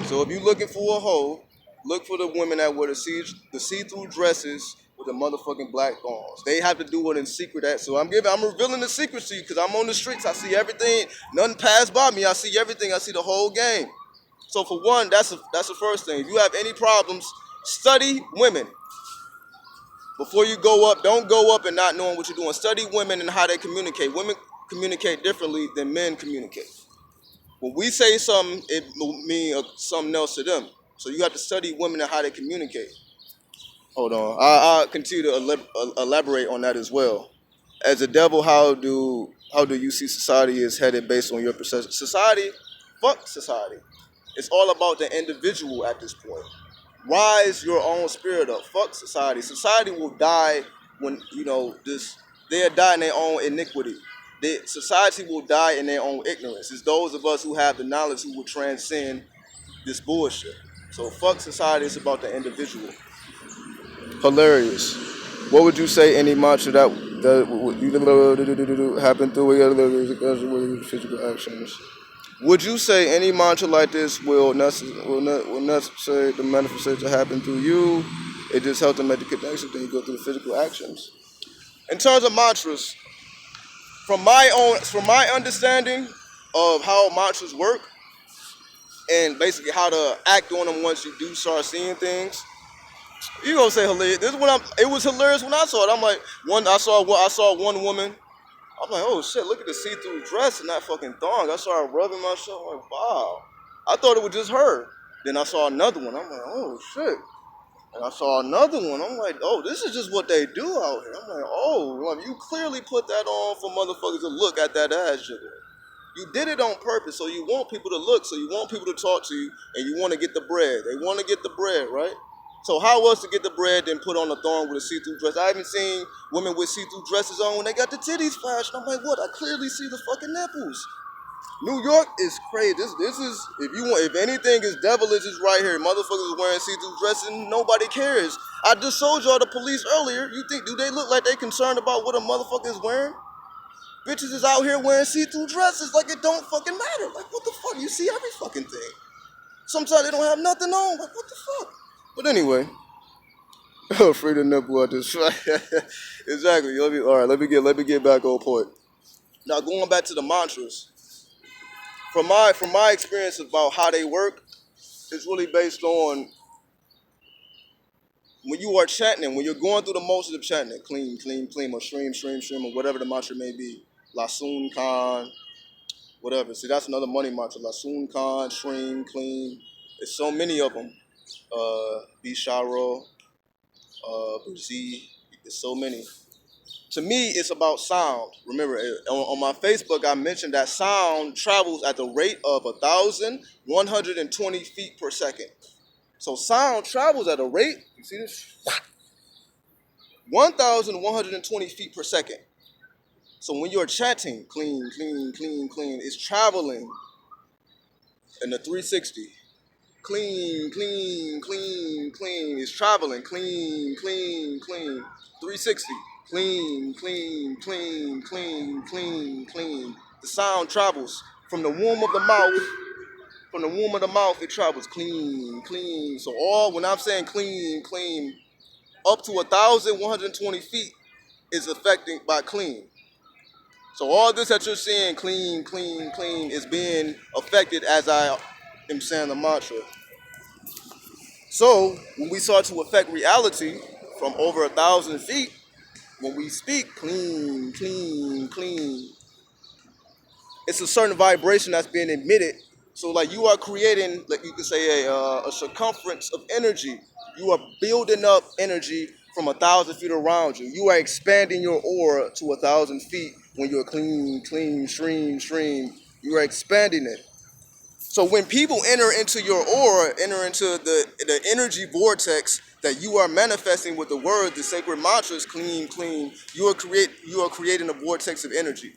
So if you're looking for a hoe, look for the women that wear the see-through dresses with the motherfucking black thongs. They have to do it in secret. So I'm revealing the secrets to you because I'm on the streets. I see everything. Nothing passed by me. I see everything. I see the whole game. So for one, that's the first thing. If you have any problems, study women. Before you go up, don't go up and not knowing what you're doing. Study women and how they communicate. Women communicate differently than men communicate. When we say something, it will mean something else to them. So you have to study women and how they communicate. Hold on. I'll continue to elaborate on that as well. As a devil, how do you see society is headed based on your perception? Society, fuck society. It's all about the individual at this point. Rise your own spirit up. Fuck society. Society will die when, they'll die in their own iniquity. Society will die in their own ignorance. It's those of us who have the knowledge who will transcend this bullshit. So fuck society, it's about the individual. Hilarious. What would you say any mantra that happened through physical actions? Would you say any mantra like this will necessary the manifestation happen through you? It just helps to make the connection, then you go through the physical actions. In terms of mantras, from my understanding of how mantras work, and basically how to act on them once you do start seeing things, you gonna say hilarious. It was hilarious when I saw it. I'm like, I saw one woman. I'm like, oh shit, look at the see-through dress and that fucking thong. I started rubbing myself. I'm like, wow. I thought it was just her. Then I saw another one. I'm like, oh shit. And I saw another one. I'm like, oh, this is just what they do out here. I'm like, oh, you clearly put that on for motherfuckers to look at that ass jiggle. You did it on purpose, so you want people to look, so you want people to talk to you, and you want to get the bread. They want to get the bread, right? So how else to get the bread than put on a thong with a see-through dress? I haven't seen women with see-through dresses on when they got the titties flashed. I'm like, what? I clearly see the fucking nipples. New York is crazy. This is, if you want, if anything is devilish, is right here. Motherfuckers is wearing see-through dresses and nobody cares. I just showed y'all the police earlier. You think, do they look like they concerned about what a motherfucker is wearing? Bitches is out here wearing see-through dresses like it don't fucking matter. Like, what the fuck? You see every fucking thing. Sometimes they don't have nothing on. Like, what the fuck? But anyway, free the nipple at this. Exactly. All right. Let me get back on point. Now going back to the mantras. From my experience about how they work, it's really based on when you are chanting, when you're going through the motions of chanting, clean, clean, clean, or stream, stream, stream, or whatever the mantra may be. Lasun Khan, whatever. See, that's another money mantra. Lasun Khan, stream, clean. There's so many of them. Bisharo, Buzi. There's so many. To me, it's about sound. Remember, on my Facebook, I mentioned that sound travels at the rate of 1,120 feet per second. So sound travels at a rate, you see this? 1,120 feet per second. So when you're chanting, clean, clean, clean, clean, it's traveling in the 360. Clean, clean, clean, clean. It's traveling, clean, clean, clean. 360. Clean, clean, clean, clean, clean, clean. The sound travels from the womb of the mouth. From the womb of the mouth, it travels clean, clean. So when I'm saying clean, clean, up to 1,120 feet is affected by clean. So all this that you're seeing, clean, clean, clean, is being affected as I am saying the mantra. So when we start to affect reality from over 1,000 feet, when we speak clean, clean, clean, it's a certain vibration that's being emitted. So like you are creating, like you could say, a circumference of energy. You are building up energy from 1,000 feet around you. You are expanding your aura to 1,000 feet when you're clean, clean, stream, stream. You are expanding it. So when people enter into your aura, enter into the energy vortex that you are manifesting with the word, the sacred mantras, clean, clean, you are creating a vortex of energy.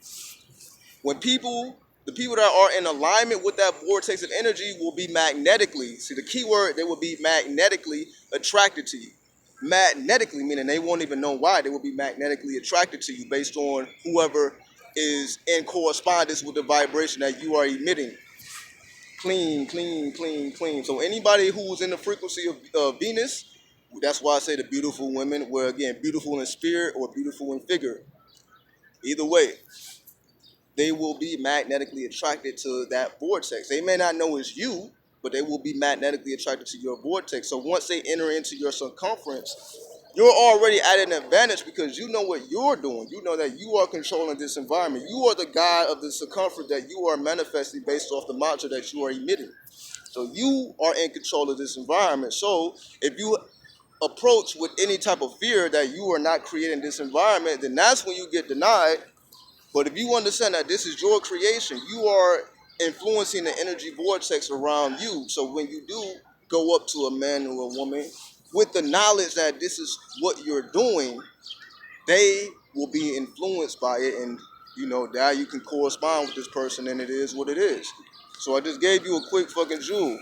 When the people that are in alignment with that vortex of energy will be magnetically, see the key word, they will be magnetically attracted to you. Magnetically, meaning they won't even know why, they will be magnetically attracted to you based on whoever is in correspondence with the vibration that you are emitting. Clean, clean, clean, clean. So anybody who's in the frequency of Venus, that's why I say the beautiful women, where again, beautiful in spirit or beautiful in figure. Either way, they will be magnetically attracted to that vortex. They may not know it's you, but they will be magnetically attracted to your vortex. So once they enter into your circumference, you're already at an advantage because you know what you're doing. You know that you are controlling this environment. You are the god of the circumference that you are manifesting based off the mantra that you are emitting. So you are in control of this environment. So if you approach with any type of fear that you are not creating this environment, then that's when you get denied. But if you understand that this is your creation, you are influencing the energy vortex around you. So when you do go up to a man or a woman with the knowledge that this is what you're doing, they will be influenced by it. And, now you can correspond with this person and it is what it is. So I just gave you a quick fucking jewel.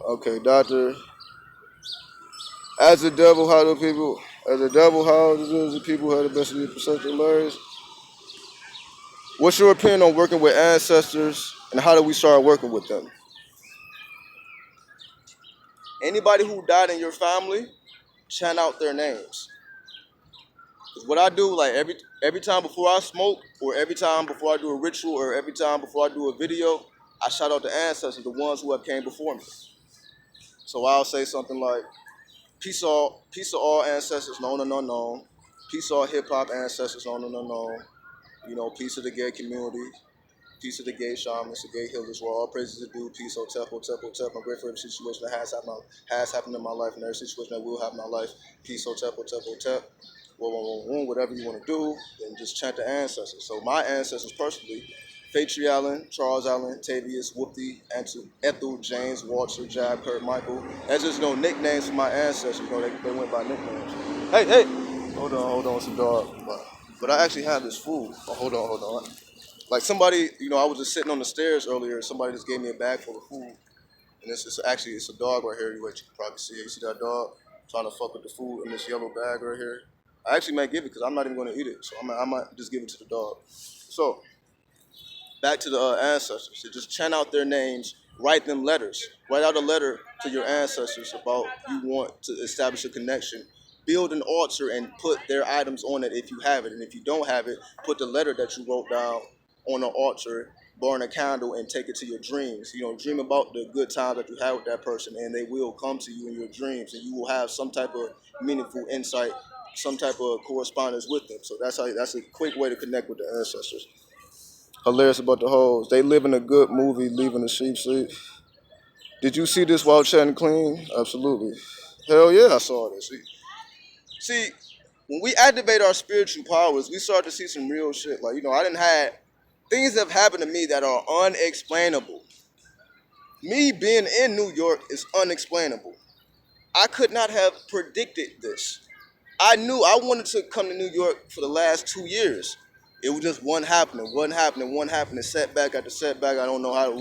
Okay, doctor. As the devil, how do the people have the best of the perception learns? What's your opinion on working with ancestors and how do we start working with them? Anybody who died in your family, chant out their names. Because what I do, like every time before I smoke, or every time before I do a ritual, or every time before I do a video, I shout out the ancestors, the ones who have came before me. So I'll say something like, peace all ancestors known and unknown. Peace all hip hop ancestors known and unknown. Peace to the gay community. Peace to the gay shamans, the gay healers, where all praises are due. Peace, Hotep. I'm grateful for every situation that has happened in my life and every situation that will happen in my life. Peace, Hotep. Whatever you want to do, then just chant the ancestors. So my ancestors personally, Fatri Allen, Charles Allen, Tavius, Whoopty, Ethel, James, Walter, Jab, Kurt, Michael. That's just no nicknames for my ancestors. They went by nicknames. Hey, hold on, it's a dog. But I actually have this food. Oh, hold on. Like somebody, I was just sitting on the stairs earlier. Somebody just gave me a bag full of food, and it's a dog right here. You can probably see it. You see that dog trying to fuck with the food in this yellow bag right here. I actually might give it because I'm not even going to eat it, so I might just give it to the dog. So back to the ancestors. So just chant out their names, write them letters. Write out a letter to your ancestors about you want to establish a connection. Build an altar and put their items on it if you have it. And if you don't have it, put the letter that you wrote down on an altar, burn a candle, and take it to your dreams. Dream about the good times that you had with that person, and they will come to you in your dreams, and you will have some type of meaningful insight, some type of correspondence with them. So that's a quick way to connect with the ancestors. Hilarious about the hoes. They live in a good movie, leaving the sheep sleep. Did you see this while chatting clean? Absolutely. Hell yeah, I saw this. See, when we activate our spiritual powers, we start to see some real shit. Like, I didn't have things that have happened to me that are unexplainable. Me being in New York is unexplainable. I could not have predicted this. I knew I wanted to come to New York for the last 2 years. It was just one happening, setback after setback. I don't know how,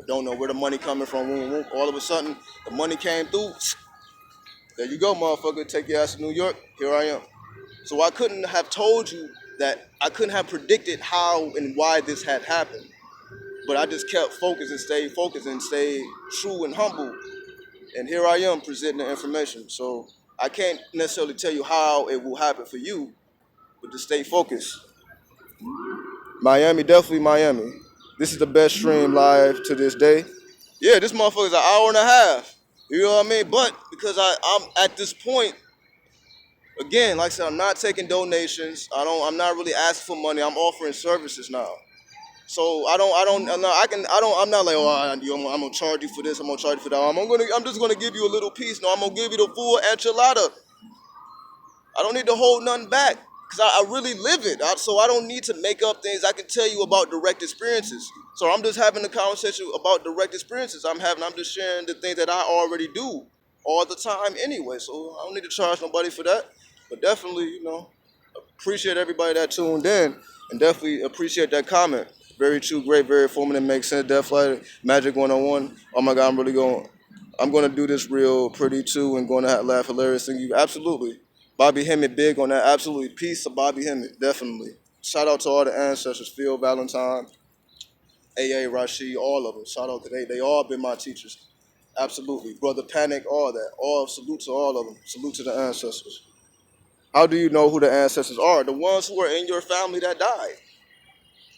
don't know where the money coming from. All of a sudden, the money came through. There you go, motherfucker. Take your ass to New York. Here I am. So I couldn't have told you that. I couldn't have predicted how and why this had happened. But I just kept focused and stayed true and humble. And here I am presenting the information. So I can't necessarily tell you how it will happen for you, but just stay focused. Miami, definitely Miami. This is the best stream live to this day. Yeah, this motherfucker's an hour and a half. You know what I mean? But because I'm at this point, again, like I said, I'm not taking donations. I'm not really asking for money. I'm offering services now. So I'm not like, I'm gonna charge you for this, I'm gonna charge you for that. I'm just gonna give you a little piece. No, I'm gonna give you the full enchilada. I don't need to hold nothing back because I really live it. So I don't need to make up things. I can tell you about direct experiences. So I'm just having a conversation about direct experiences I'm just sharing the things that I already do all the time anyway. So I don't need to charge nobody for that. But definitely, appreciate everybody that tuned in and definitely appreciate that comment. Very true, great, very informative, makes sense. Death Flight, Magic 101. Oh my God, I'm going to do this real pretty too and going to laugh hilarious. Thank you. Absolutely. Bobby Hemmett, big on that. Absolutely. Peace to Bobby Hemmett. Definitely. Shout out to all the ancestors. Phil Valentine, A.A. Rashid, all of them. Shout out to they all been my teachers. Absolutely. Brother Panic, all that. All salute to all of them. Salute to the ancestors. How do you know who the ancestors are? The ones who are in your family that died.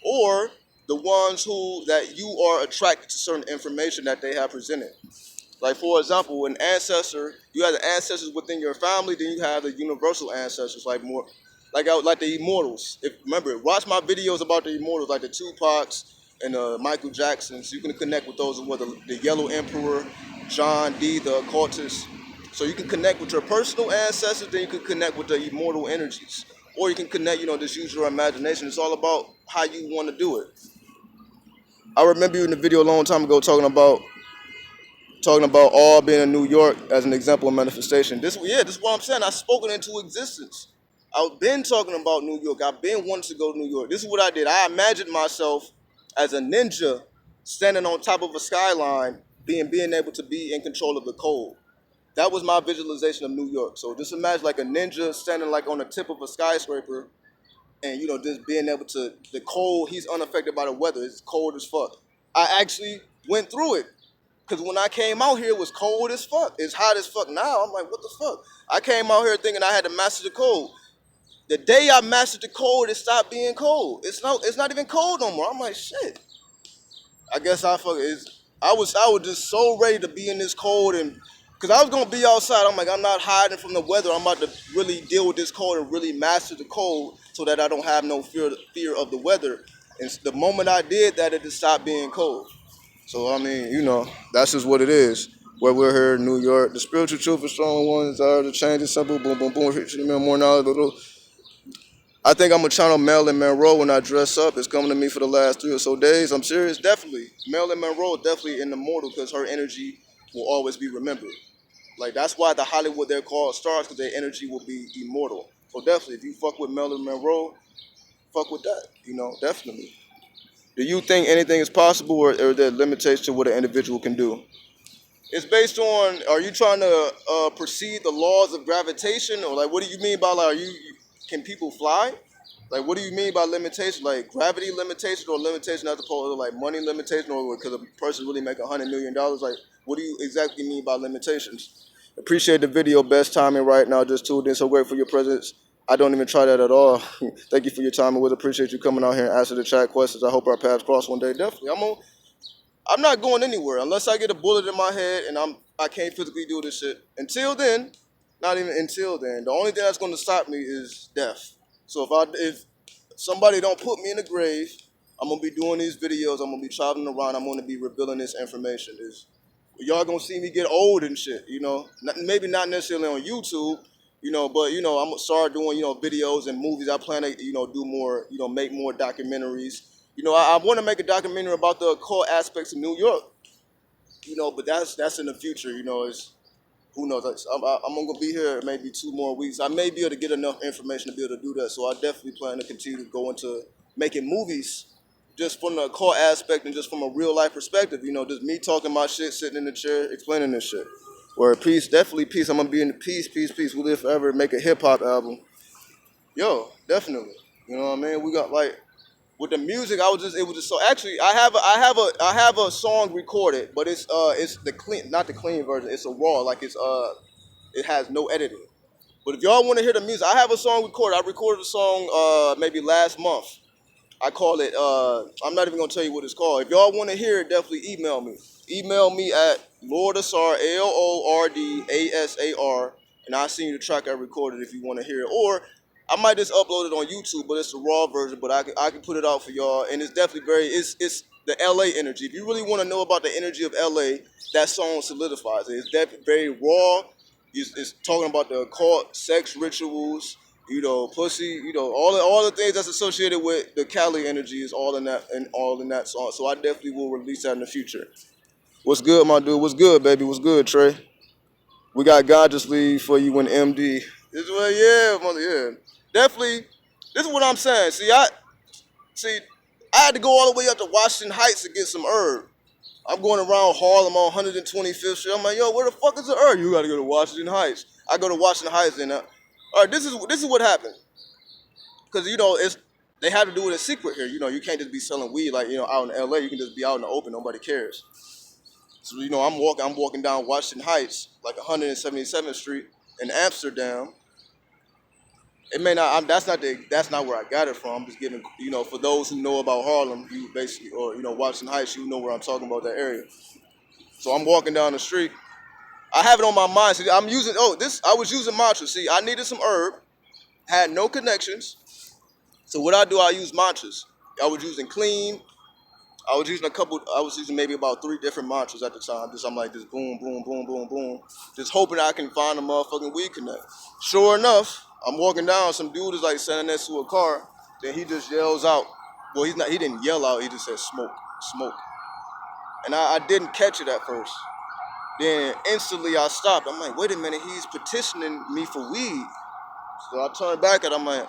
Or the ones that you are attracted to certain information that they have presented. Like, for example, an ancestor, you have the ancestors within your family, then you have the universal ancestors, like the immortals. Remember, watch my videos about the immortals, like the Tupacs and Michael Jacksons. You can connect with those with the Yellow Emperor, John D, the occultist. So you can connect with your personal ancestors, then you can connect with the immortal energies. Or you can connect, just use your imagination. It's all about how you want to do it. I remember you in the video a long time ago talking about all being in New York as an example of manifestation. This is what I'm saying. I've spoken into existence. I've been talking about New York. I've been wanting to go to New York. This is what I did. I imagined myself as a ninja standing on top of a skyline, being able to be in control of the cold. That was my visualization of New York. So just imagine like a ninja standing like on the tip of a skyscraper and, just being able to, the cold, he's unaffected by the weather. It's cold as fuck. I actually went through it. Because when I came out here, it was cold as fuck. It's hot as fuck now. I'm like, what the fuck? I came out here thinking I had to master the cold. The day I mastered the cold, it stopped being cold. It's not even cold no more. I'm like, shit. I guess I was just so ready to be in this cold, and because I was gonna be outside. I'm like, I'm not hiding from the weather. I'm about to really deal with this cold and really master the cold so that I don't have no fear of the weather. And the moment I did that, it just stopped being cold. So, that's just what it is. Where we're here in New York, the spiritual truth is strong one, desire to change is simple, boom, boom, boom, more knowledge, I think I'm gonna channel Marilyn Monroe when I dress up. It's coming to me for the last 3 or so days. I'm serious. Definitely, Marilyn Monroe definitely in the mortal because her energy will always be remembered. Like that's why the Hollywood they're called stars because their energy will be immortal. So definitely, if you fuck with Marilyn Monroe, fuck with that. Definitely. Do you think anything is possible, or there limitations to what an individual can do? It's based on. Are you trying to perceive the laws of gravitation, or like what do you mean by like? Can people fly? Like what do you mean by limitation? Like gravity limitation, or limitation as opposed to like money limitation, or because a person really make $100 million? Like what do you exactly mean by limitations? Appreciate the video. Best timing right now. Just tuned in. So great for your presence. I don't even try that at all. Thank you for your time. I would appreciate you coming out here and answering the chat questions. I hope our paths cross one day. Definitely. I'm not going anywhere unless I get a bullet in my head and I can't physically do this shit. Until then, not even until then. The only thing that's going to stop me is death. So if somebody don't put me in the grave, I'm gonna be doing these videos. I'm gonna be traveling around. I'm gonna be revealing this information. Y'all gonna see me get old and shit. Maybe not necessarily on YouTube. But I'm gonna start doing videos and movies. I plan to do more. Make more documentaries. I want to make a documentary about the occult aspects of New York. But that's in the future. It's who knows. I'm gonna be here maybe 2 more weeks. I may be able to get enough information to be able to do that. So I definitely plan to continue to go into making movies, just from the occult aspect and just from a real life perspective. Just me talking my shit, sitting in the chair, explaining this shit. Or peace, definitely peace. I'm gonna be in the peace, peace, peace. We live forever. Make a hip hop album. Yo, definitely. You know what I mean? We got like with the music, it was just so actually I have a song recorded, but it's the clean not the clean version, it's a raw, like it has no editing. But if y'all want to hear the music, I have a song recorded. I recorded a song maybe last month. I call it I'm not even gonna tell you what it's called. If y'all want to hear it, definitely email me. Email me at Lordasar LORDASAR and I'll send you the track I recorded if you want to hear it. Or I might just upload it on YouTube, but it's the raw version. But I can put it out for y'all, and it's definitely it's the LA energy. If you really want to know about the energy of LA, that song solidifies it. It's definitely very raw. It's talking about the occult, sex rituals, pussy, all the things that's associated with the Cali energy is all in that song. So I definitely will release that in the future. What's good, my dude? What's good, baby? What's good, Trey? We got God just leave for you in MD. This way, yeah, mother, yeah. Definitely. This is what I'm saying. I had to go all the way up to Washington Heights to get some herb. I'm going around Harlem on 125th Street. I'm like, yo, where the fuck is the herb? You gotta go to Washington Heights. I go to Washington Heights and all right, this is what happened. Because they have to do it in secret here. You can't just be selling weed like out in LA. You can just be out in the open. Nobody cares. So I'm walking down Washington Heights, like 177th Street in Amsterdam. It may not. That's not where I got it from. I'm just giving. For those who know about Harlem, you basically, or Washington Heights, you know where I'm talking about that area. So I'm walking down the street. I have it on my mind. See, I'm using. I was using mantras. See, I needed some herb. Had no connections. So what I do, I use mantras. I was using clean. I was using maybe about 3 different mantras at the time. I'm like this boom, boom, boom, boom, boom. Just hoping I can find a motherfucking weed connect. Sure enough, I'm walking down, some dude is like standing next to a car, then he just yells out. Well, he didn't yell out, he just said smoke, smoke. And I didn't catch it at first. Then instantly I stopped. I'm like, wait a minute, he's petitioning me for weed. So I turned back at him, I'm like,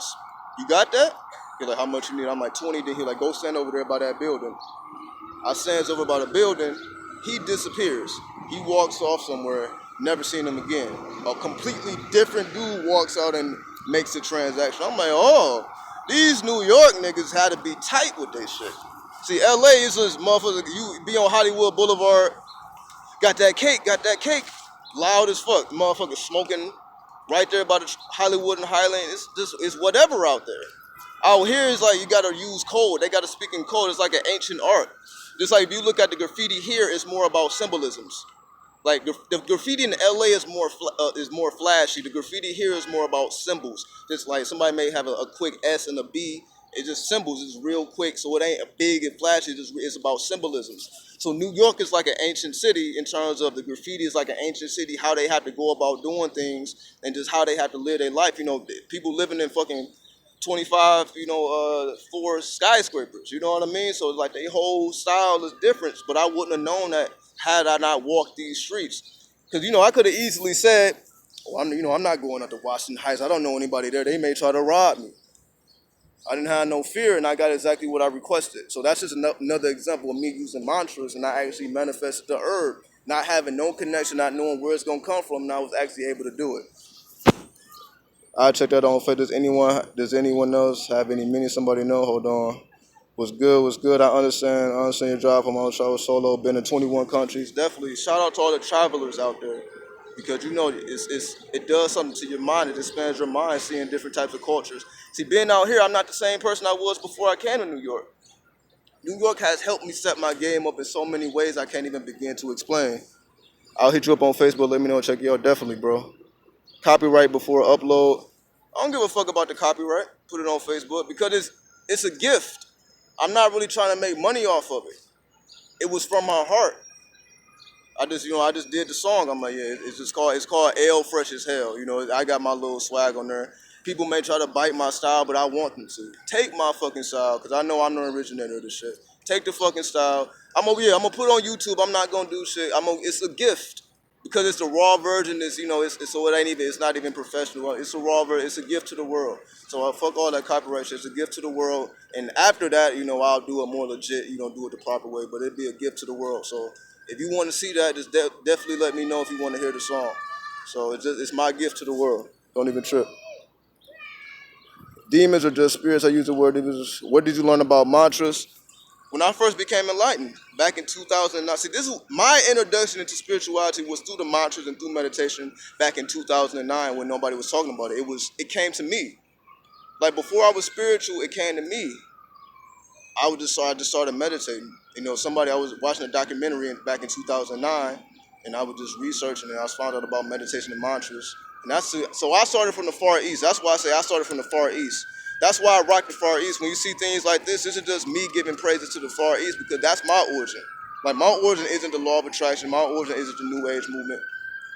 you got that? He's like, how much you need? I'm like, 20. Then he like, go stand over there by that building. I stands over by the building, he disappears. He walks off somewhere, never seen him again. A completely different dude walks out and makes the transaction. I'm like, oh, these New York niggas had to be tight with their shit. See, LA is this motherfucker, you be on Hollywood Boulevard, got that cake, loud as fuck. Motherfucker smoking right there by the Hollywood and Highland. It's whatever out there. Out here is like you gotta use code. They gotta speak in code. It's like an ancient art. Just like if you look at the graffiti here, it's more about symbolisms. Like the graffiti in LA is more flashy. The graffiti here is more about symbols. Just like somebody may have a quick S and a B. It's just symbols. It's real quick, so it ain't big and flashy. It's about symbolisms. So New York is like an ancient city in terms of the graffiti is like an ancient city. How they have to go about doing things and just how they have to live their life. People living in fucking 25, 4 skyscrapers. You know what I mean? So it's like their whole style is different. But I wouldn't have known that had I not walked these streets. Because I could have easily said, "Oh, I'm not going up to Washington Heights. I don't know anybody there. They may try to rob me." I didn't have no fear, and I got exactly what I requested. So that's just another example of me using mantras, and I actually manifested the herb, not having no connection, not knowing where it's gonna come from, and I was actually able to do it. I'll check that on Facebook. Does anyone else have any meaning? Somebody know? Hold on. What's good? What's good? I understand your drive from on travel solo. Been in 21 countries. Definitely. Shout out to all the travelers out there, because it does something to your mind. It expands your mind, seeing different types of cultures. See, being out here, I'm not the same person I was before I came to New York. New York has helped me set my game up in so many ways I can't even begin to explain. I'll hit you up on Facebook. Let me know. Check you out. Definitely, bro. Copyright before upload. I don't give a fuck about the copyright. Put it on Facebook because it's a gift. I'm not really trying to make money off of it. It was from my heart. I just did the song. I'm like, yeah, it's called L Fresh as Hell. I got my little swag on there. People may try to bite my style, but I want them to. Take my fucking style, because I know I'm the originator of this shit. Take the fucking style. I'm gonna put it on YouTube. I'm not gonna do shit. It's a gift. Because it's the raw version, so it's not even professional. It's a raw version. It's a gift to the world. So fuck all that copyright shit. It's a gift to the world. And after that, I'll do it more legit. Do it the proper way. But it'd be a gift to the world. So if you want to see that, just definitely let me know if you want to hear the song. So it's my gift to the world. Don't even trip. Demons are just spirits. I use the word demons. What did you learn about mantras? When I first became enlightened back in 2009, see, this is my introduction into spirituality was through the mantras and through meditation back in 2009 when nobody was talking about it. It came to me. Like before I was spiritual, it came to me. I just started meditating. I was watching a documentary back in 2009, and I was just researching, and I found out about meditation and mantras. So I started from the Far East. That's why I say I started from the Far East. That's why I rock the Far East. When you see things like this is just me giving praises to the Far East because that's my origin. Like my origin isn't the law of attraction. My origin isn't the New Age movement.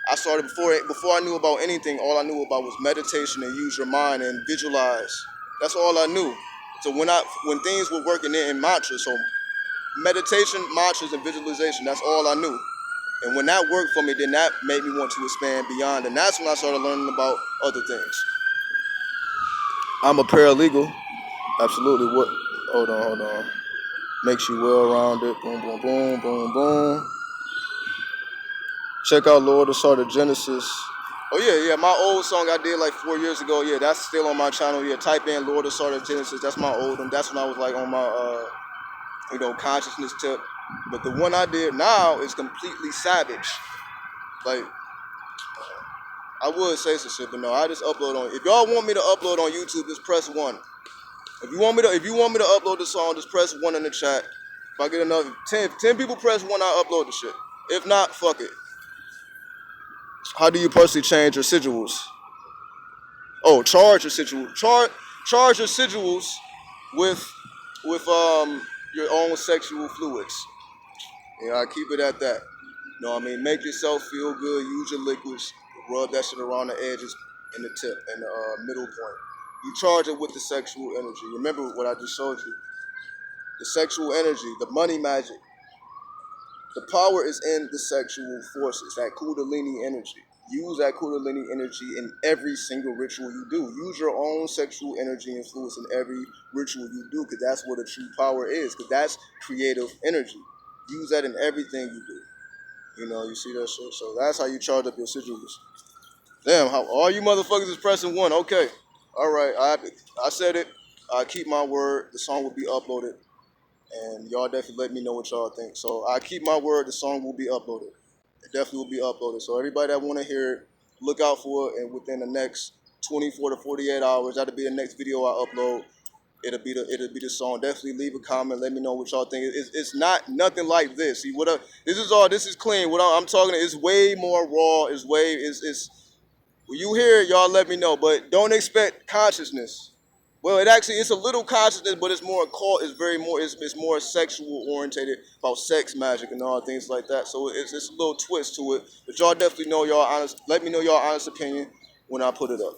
I started before I knew about anything. All I knew about was meditation and use your mind and visualize. That's all I knew. So when things were working in mantras, so meditation, mantras, and visualization, that's all I knew. And when that worked for me, then that made me want to expand beyond. And that's when I started learning about other things. I'm a paralegal. Absolutely. What? Hold on. Makes you well-rounded. Boom, boom, boom, boom, boom. Check out Lord of Sort of Genesis. Oh yeah. My old song I did like 4 years ago. Yeah, that's still on my channel. Yeah, type in Lord of Sort of Genesis. That's my old one. That's when I was like on my consciousness tip. But the one I did now is completely savage. Like I would say some shit, but no, I just upload on. If y'all want me to upload on YouTube, just press 1. If you want me to upload the song, just press 1 in the chat. If I get another 10 people press 1, I'll upload the shit. If not, fuck it. How do you personally change residuals? Oh, charge residuals. Charge residuals with your own sexual fluids. I keep it at that. You know what I mean? Make yourself feel good. Use your liquids. Rub that shit around the edges and the tip and the middle point. You charge it with the sexual energy. Remember what I just showed you. The sexual energy, the money magic. The power is in the sexual forces, that Kundalini energy. Use that Kundalini energy in every single ritual you do. Use your own sexual energy influence in every ritual you do, because that's what a true power is, because that's creative energy. Use that in everything you do. You see that shit? So that's how you charge up your residuals. Damn, how all you motherfuckers is pressing 1. Okay. All right. I said it. I keep my word. The song will be uploaded. And y'all definitely let me know what y'all think. So I keep my word, the song will be uploaded. It definitely will be uploaded. So everybody that want to hear it, look out for it. And within the next 24 to 48 hours, that'll be the next video I upload. It'll be the song. Definitely leave a comment. Let me know what y'all think. It's not nothing like this. See this is clean. What I'm talking is way more raw. It's when you hear it, y'all let me know. But don't expect consciousness. Well, it's a little consciousness, but it's more occult. It's more sexual orientated about sex magic and all things like that. So it's a little twist to it. But y'all definitely know y'all honest. Let me know y'all honest opinion when I put it up.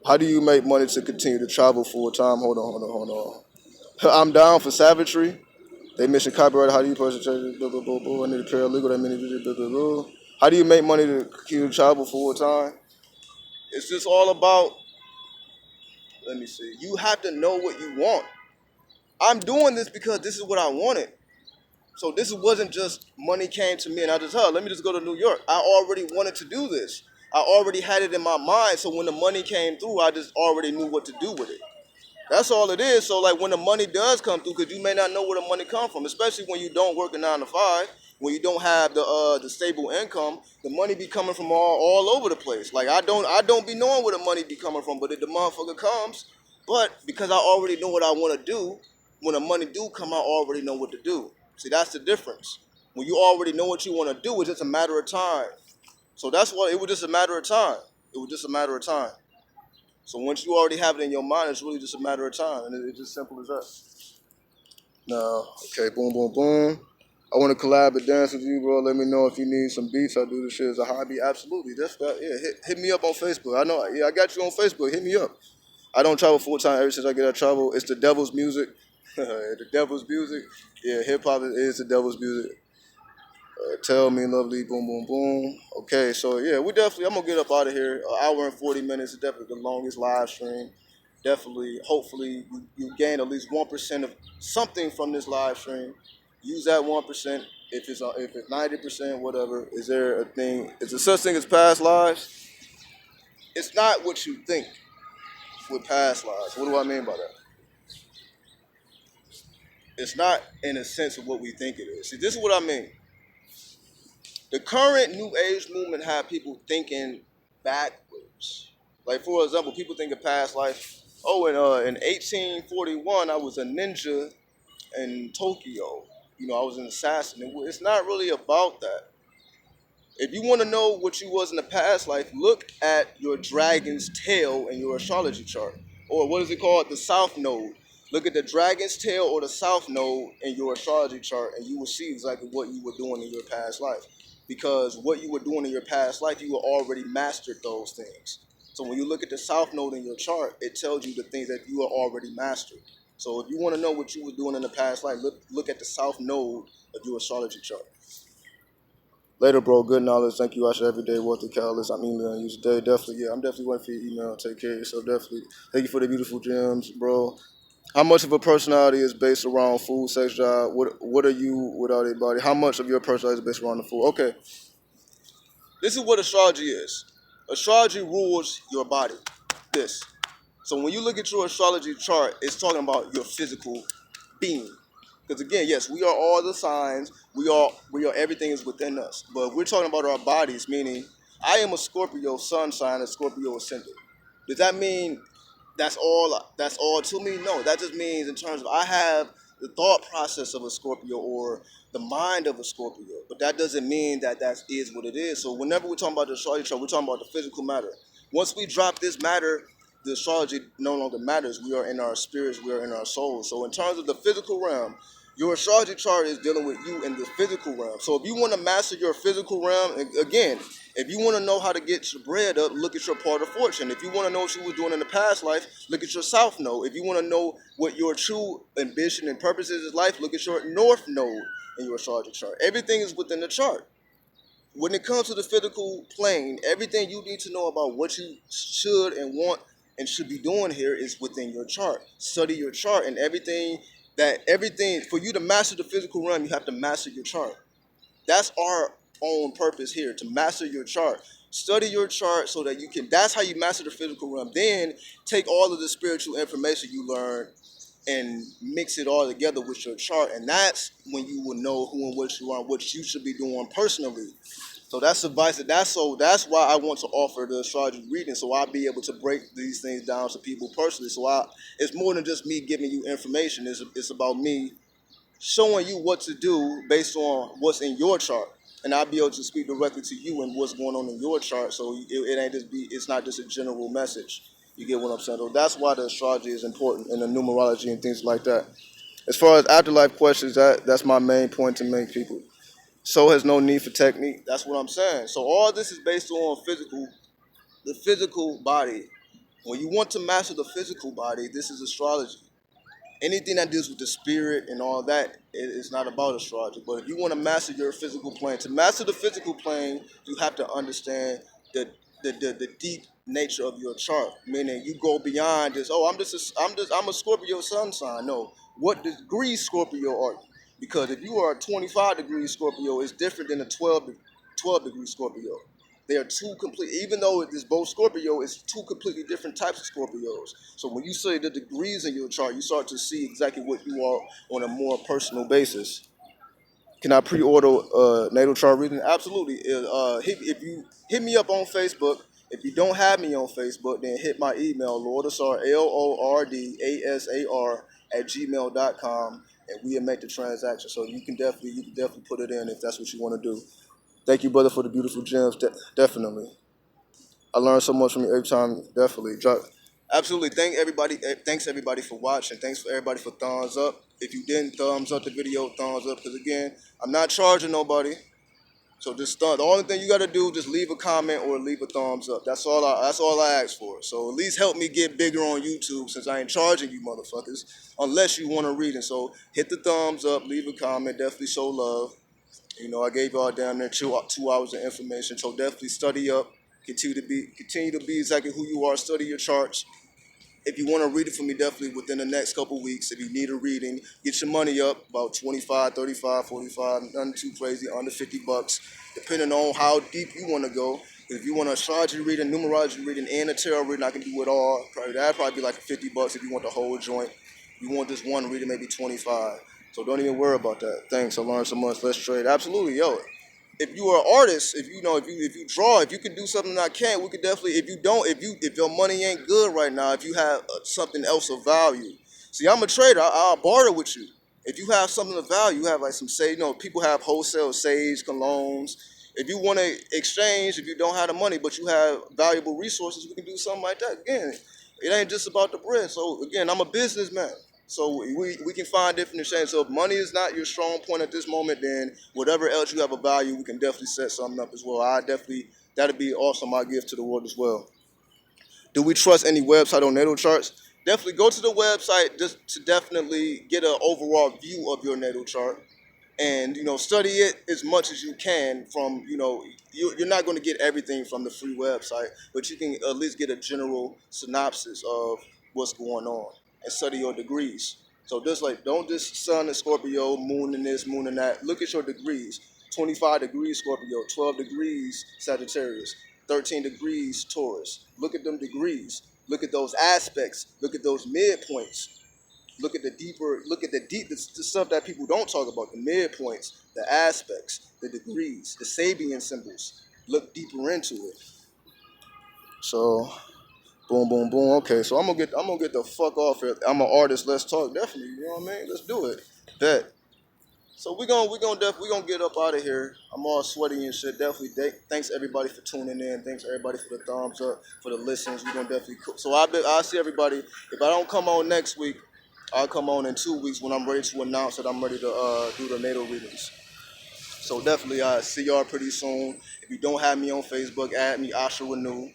How do you make money to continue to travel full time? Hold on. I'm down for savagery. They mentioned copyright. How do you purchase? Blah, blah, blah, blah. I need a paralegal. That many blah, blah, blah. How do you make money to continue to travel full time? It's just all about. Let me see. You have to know what you want. I'm doing this because this is what I wanted. So this wasn't just money came to me and I just, let me just go to New York. I already wanted to do this. I already had it in my mind. So when the money came through, I just already knew what to do with it. That's all it is. So like when the money does come through, because you may not know where the money come from, especially when you don't work a 9 to 5, when you don't have the stable income, the money be coming from all over the place. Like I don't be knowing where the money be coming from, but if the motherfucker comes, but because I already know what I want to do, when the money do come, I already know what to do. See, that's the difference. When you already know what you want to do, it's just a matter of time. So that's what it was just a matter of time. It was just a matter of time. So once you already have it in your mind, it's really just a matter of time, and it's just simple as that. Now, okay, boom, boom, boom. I want to collab and dance with you, bro. Let me know if you need some beats. I do this shit as a hobby. Absolutely. That's that. Yeah, hit me up on Facebook. I know. Yeah, I got you on Facebook. Hit me up. I don't travel full time. Ever since I get out travel, it's the devil's music. The devil's music. Yeah, hip hop is the devil's music. Tell me, lovely, boom, boom, boom. Okay, so yeah, I'm gonna get up out of here. An hour and 40 minutes is definitely the longest live stream. Definitely, hopefully, you gain at least 1% of something from this live stream. Use that 1%. If it's 90%, whatever. Is there a thing? Is there such thing as past lives? It's not what you think with past lives. What do I mean by that? It's not in a sense of what we think it is. See, this is what I mean. The current New Age movement have people thinking backwards. Like for example, people think of past life. Oh, in 1841, I was a ninja in Tokyo. I was an assassin. It's not really about that. If you want to know what you was in the past life, look at your dragon's tail in your astrology chart. Or what is it called? The South Node. Look at the dragon's tail or the South Node in your astrology chart, and you will see exactly what you were doing in your past life. Because what you were doing in your past life, you were already mastered those things. So when you look at the South Node in your chart, it tells you the things that you are already mastered. So if you want to know what you were doing in the past life, look at the South Node of your astrology chart. Later, bro. Good knowledge. Thank you. I should every day worth the catalyst. I'm emailing you today. Definitely, yeah. I'm definitely waiting for your email. Take care of yourself. Definitely. Thank you for the beautiful gems, bro. How much of a personality is based around food, sex, job? What are you without a body? How much of your personality is based around the food? Okay. This is what astrology is. Astrology rules your body. This. So when you look at your astrology chart, it's talking about your physical being. Because again, yes, we are all the signs. We are everything is within us. But we're talking about our bodies, meaning I am a Scorpio sun sign, a Scorpio ascendant. Does that mean that's all to me? No, that just means in terms of I have the thought process of a Scorpio or the mind of a Scorpio. But that doesn't mean that is what it is. So whenever we're talking about the astrology chart, we're talking about the physical matter. Once we drop this matter, the astrology no longer matters. We are in our spirits, we are in our souls. So in terms of the physical realm, your astrology chart is dealing with you in the physical realm. So if you want to master your physical realm, again, if you want to know how to get your bread up, look at your part of fortune. If you want to know what you were doing in the past life, look at your south node. If you want to know what your true ambition and purpose is in life, look at your north node in your astrology chart. Everything is within the chart. When it comes to the physical plane, everything you need to know about what you should and want and should be doing here is within your chart. Study your chart and everything for you to master the physical realm, you have to master your chart. That's our own purpose here, to master your chart. Study your chart so that that's how you master the physical realm. Then take all of the spiritual information you learn and mix it all together with your chart. And that's when you will know who and what you are and what you should be doing personally. So that's advice. That's why I want to offer the astrology reading, so I'll be able to break these things down to people personally. It's more than just me giving you information. It's about me showing you what to do based on what's in your chart, and I'll be able to speak directly to you and what's going on in your chart. So it's not just a general message. You get what I'm saying? So that's why the astrology is important and the numerology and things like that. As far as afterlife questions, that's my main point to make people. So has no need for technique. That's what I'm saying. So all this is based on the physical body. When you want to master the physical body, this is astrology. Anything that deals with the spirit and all that is not about astrology. But if you want to master your physical plane, to master the physical plane, you have to understand the deep nature of your chart. Meaning, you go beyond just, oh, I'm a Scorpio sun sign. No, what degree Scorpio are you? Because if you are a 25 degree Scorpio, it's different than a 12 degree Scorpio. They are two complete, even though it is both Scorpio, it's two completely different types of Scorpios. So when you say the degrees in your chart, you start to see exactly what you are on a more personal basis. Can I pre-order natal chart reading? Absolutely. If you hit me up on Facebook, if you don't have me on Facebook, then hit my email, Lordasar, LORDASAR @gmail.com, and we'll make the transaction. So you can definitely put it in if that's what you want to do. Thank you, brother, for the beautiful gems. Definitely. I learned so much from you every time. Definitely. Absolutely. Thanks everybody for watching. Thanks for everybody for thumbs up. If you didn't thumbs up the video, thumbs up. Because again, I'm not charging nobody. So just the only thing you gotta do, just leave a comment or leave a thumbs up. That's all I ask for. So at least help me get bigger on YouTube since I ain't charging you motherfuckers. Unless you want to read it. So hit the thumbs up, leave a comment, definitely show love. I gave y'all damn near 2 hours of information. So definitely study up. Continue to be exactly who you are. Study your charts. If you want to read it for me, definitely within the next couple weeks. If you need a reading, get your money up, about 25, 35, 45, nothing too crazy, under $50, depending on how deep you want to go. If you want an astrology reading, numerology reading, and a tarot reading, I can do it all. That'd probably be like $50 if you want the whole joint. If you want this one reading, maybe 25. So don't even worry about that. Thanks. I learned so much. Let's trade. Absolutely, yo. If you are an artist, if you draw, if you can do something I can't, we could definitely. If you don't, if your money ain't good right now, if you have something else of value, see, I'm a trader. I'll barter with you. If you have something of value, you have like some sage. People have wholesale sage colognes. If you want to exchange, if you don't have the money but you have valuable resources, we can do something like that. Again, it ain't just about the bread. So again, I'm a businessman. So we can find different exchanges. So if money is not your strong point at this moment, then whatever else you have a value, we can definitely set something up as well. That'd be awesome. I give to the world as well. Do we trust any website on natal charts? Definitely go to the website just to definitely get an overall view of your natal chart and study it as much as you can from you're not going to get everything from the free website, but you can at least get a general synopsis of what's going on and study your degrees. So just like, don't just sun and Scorpio, moon and this, moon and that. Look at your degrees. 25 degrees Scorpio, 12 degrees Sagittarius, 13 degrees Taurus. Look at them degrees. Look at those aspects. Look at those midpoints. Look at the stuff that people don't talk about, the midpoints, the aspects, the degrees, the Sabian symbols. Look deeper into it. So, boom, boom, boom. Okay, so I'm gonna get the fuck off here. I'm an artist. Let's talk. Definitely, you know what I mean? Let's do it. Bet. So we gonna get up out of here. I'm all sweaty and shit. Definitely. Thanks everybody for tuning in. Thanks everybody for the thumbs up, for the listens. We gonna definitely. So I'll see everybody. If I don't come on next week, I'll come on in 2 weeks when I'm ready to announce that I'm ready to do the natal readings. So definitely, I'll see y'all pretty soon. If you don't have me on Facebook, add me, asharenu.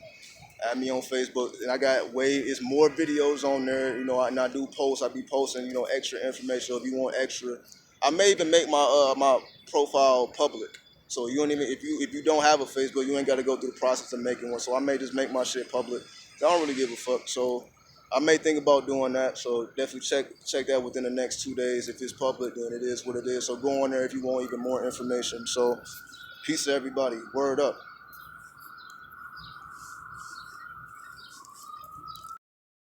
Add me on Facebook, and I got it's more videos on there. And I do posts. I be posting, extra information. So if you want extra, I may even make my profile public. So you don't even if you don't have a Facebook, you ain't got to go through the process of making one. So I may just make my shit public. I don't really give a fuck. So I may think about doing that. So definitely check that within the next 2 days. If it's public, then it is what it is. So go on there if you want even more information. So peace to everybody. Word up.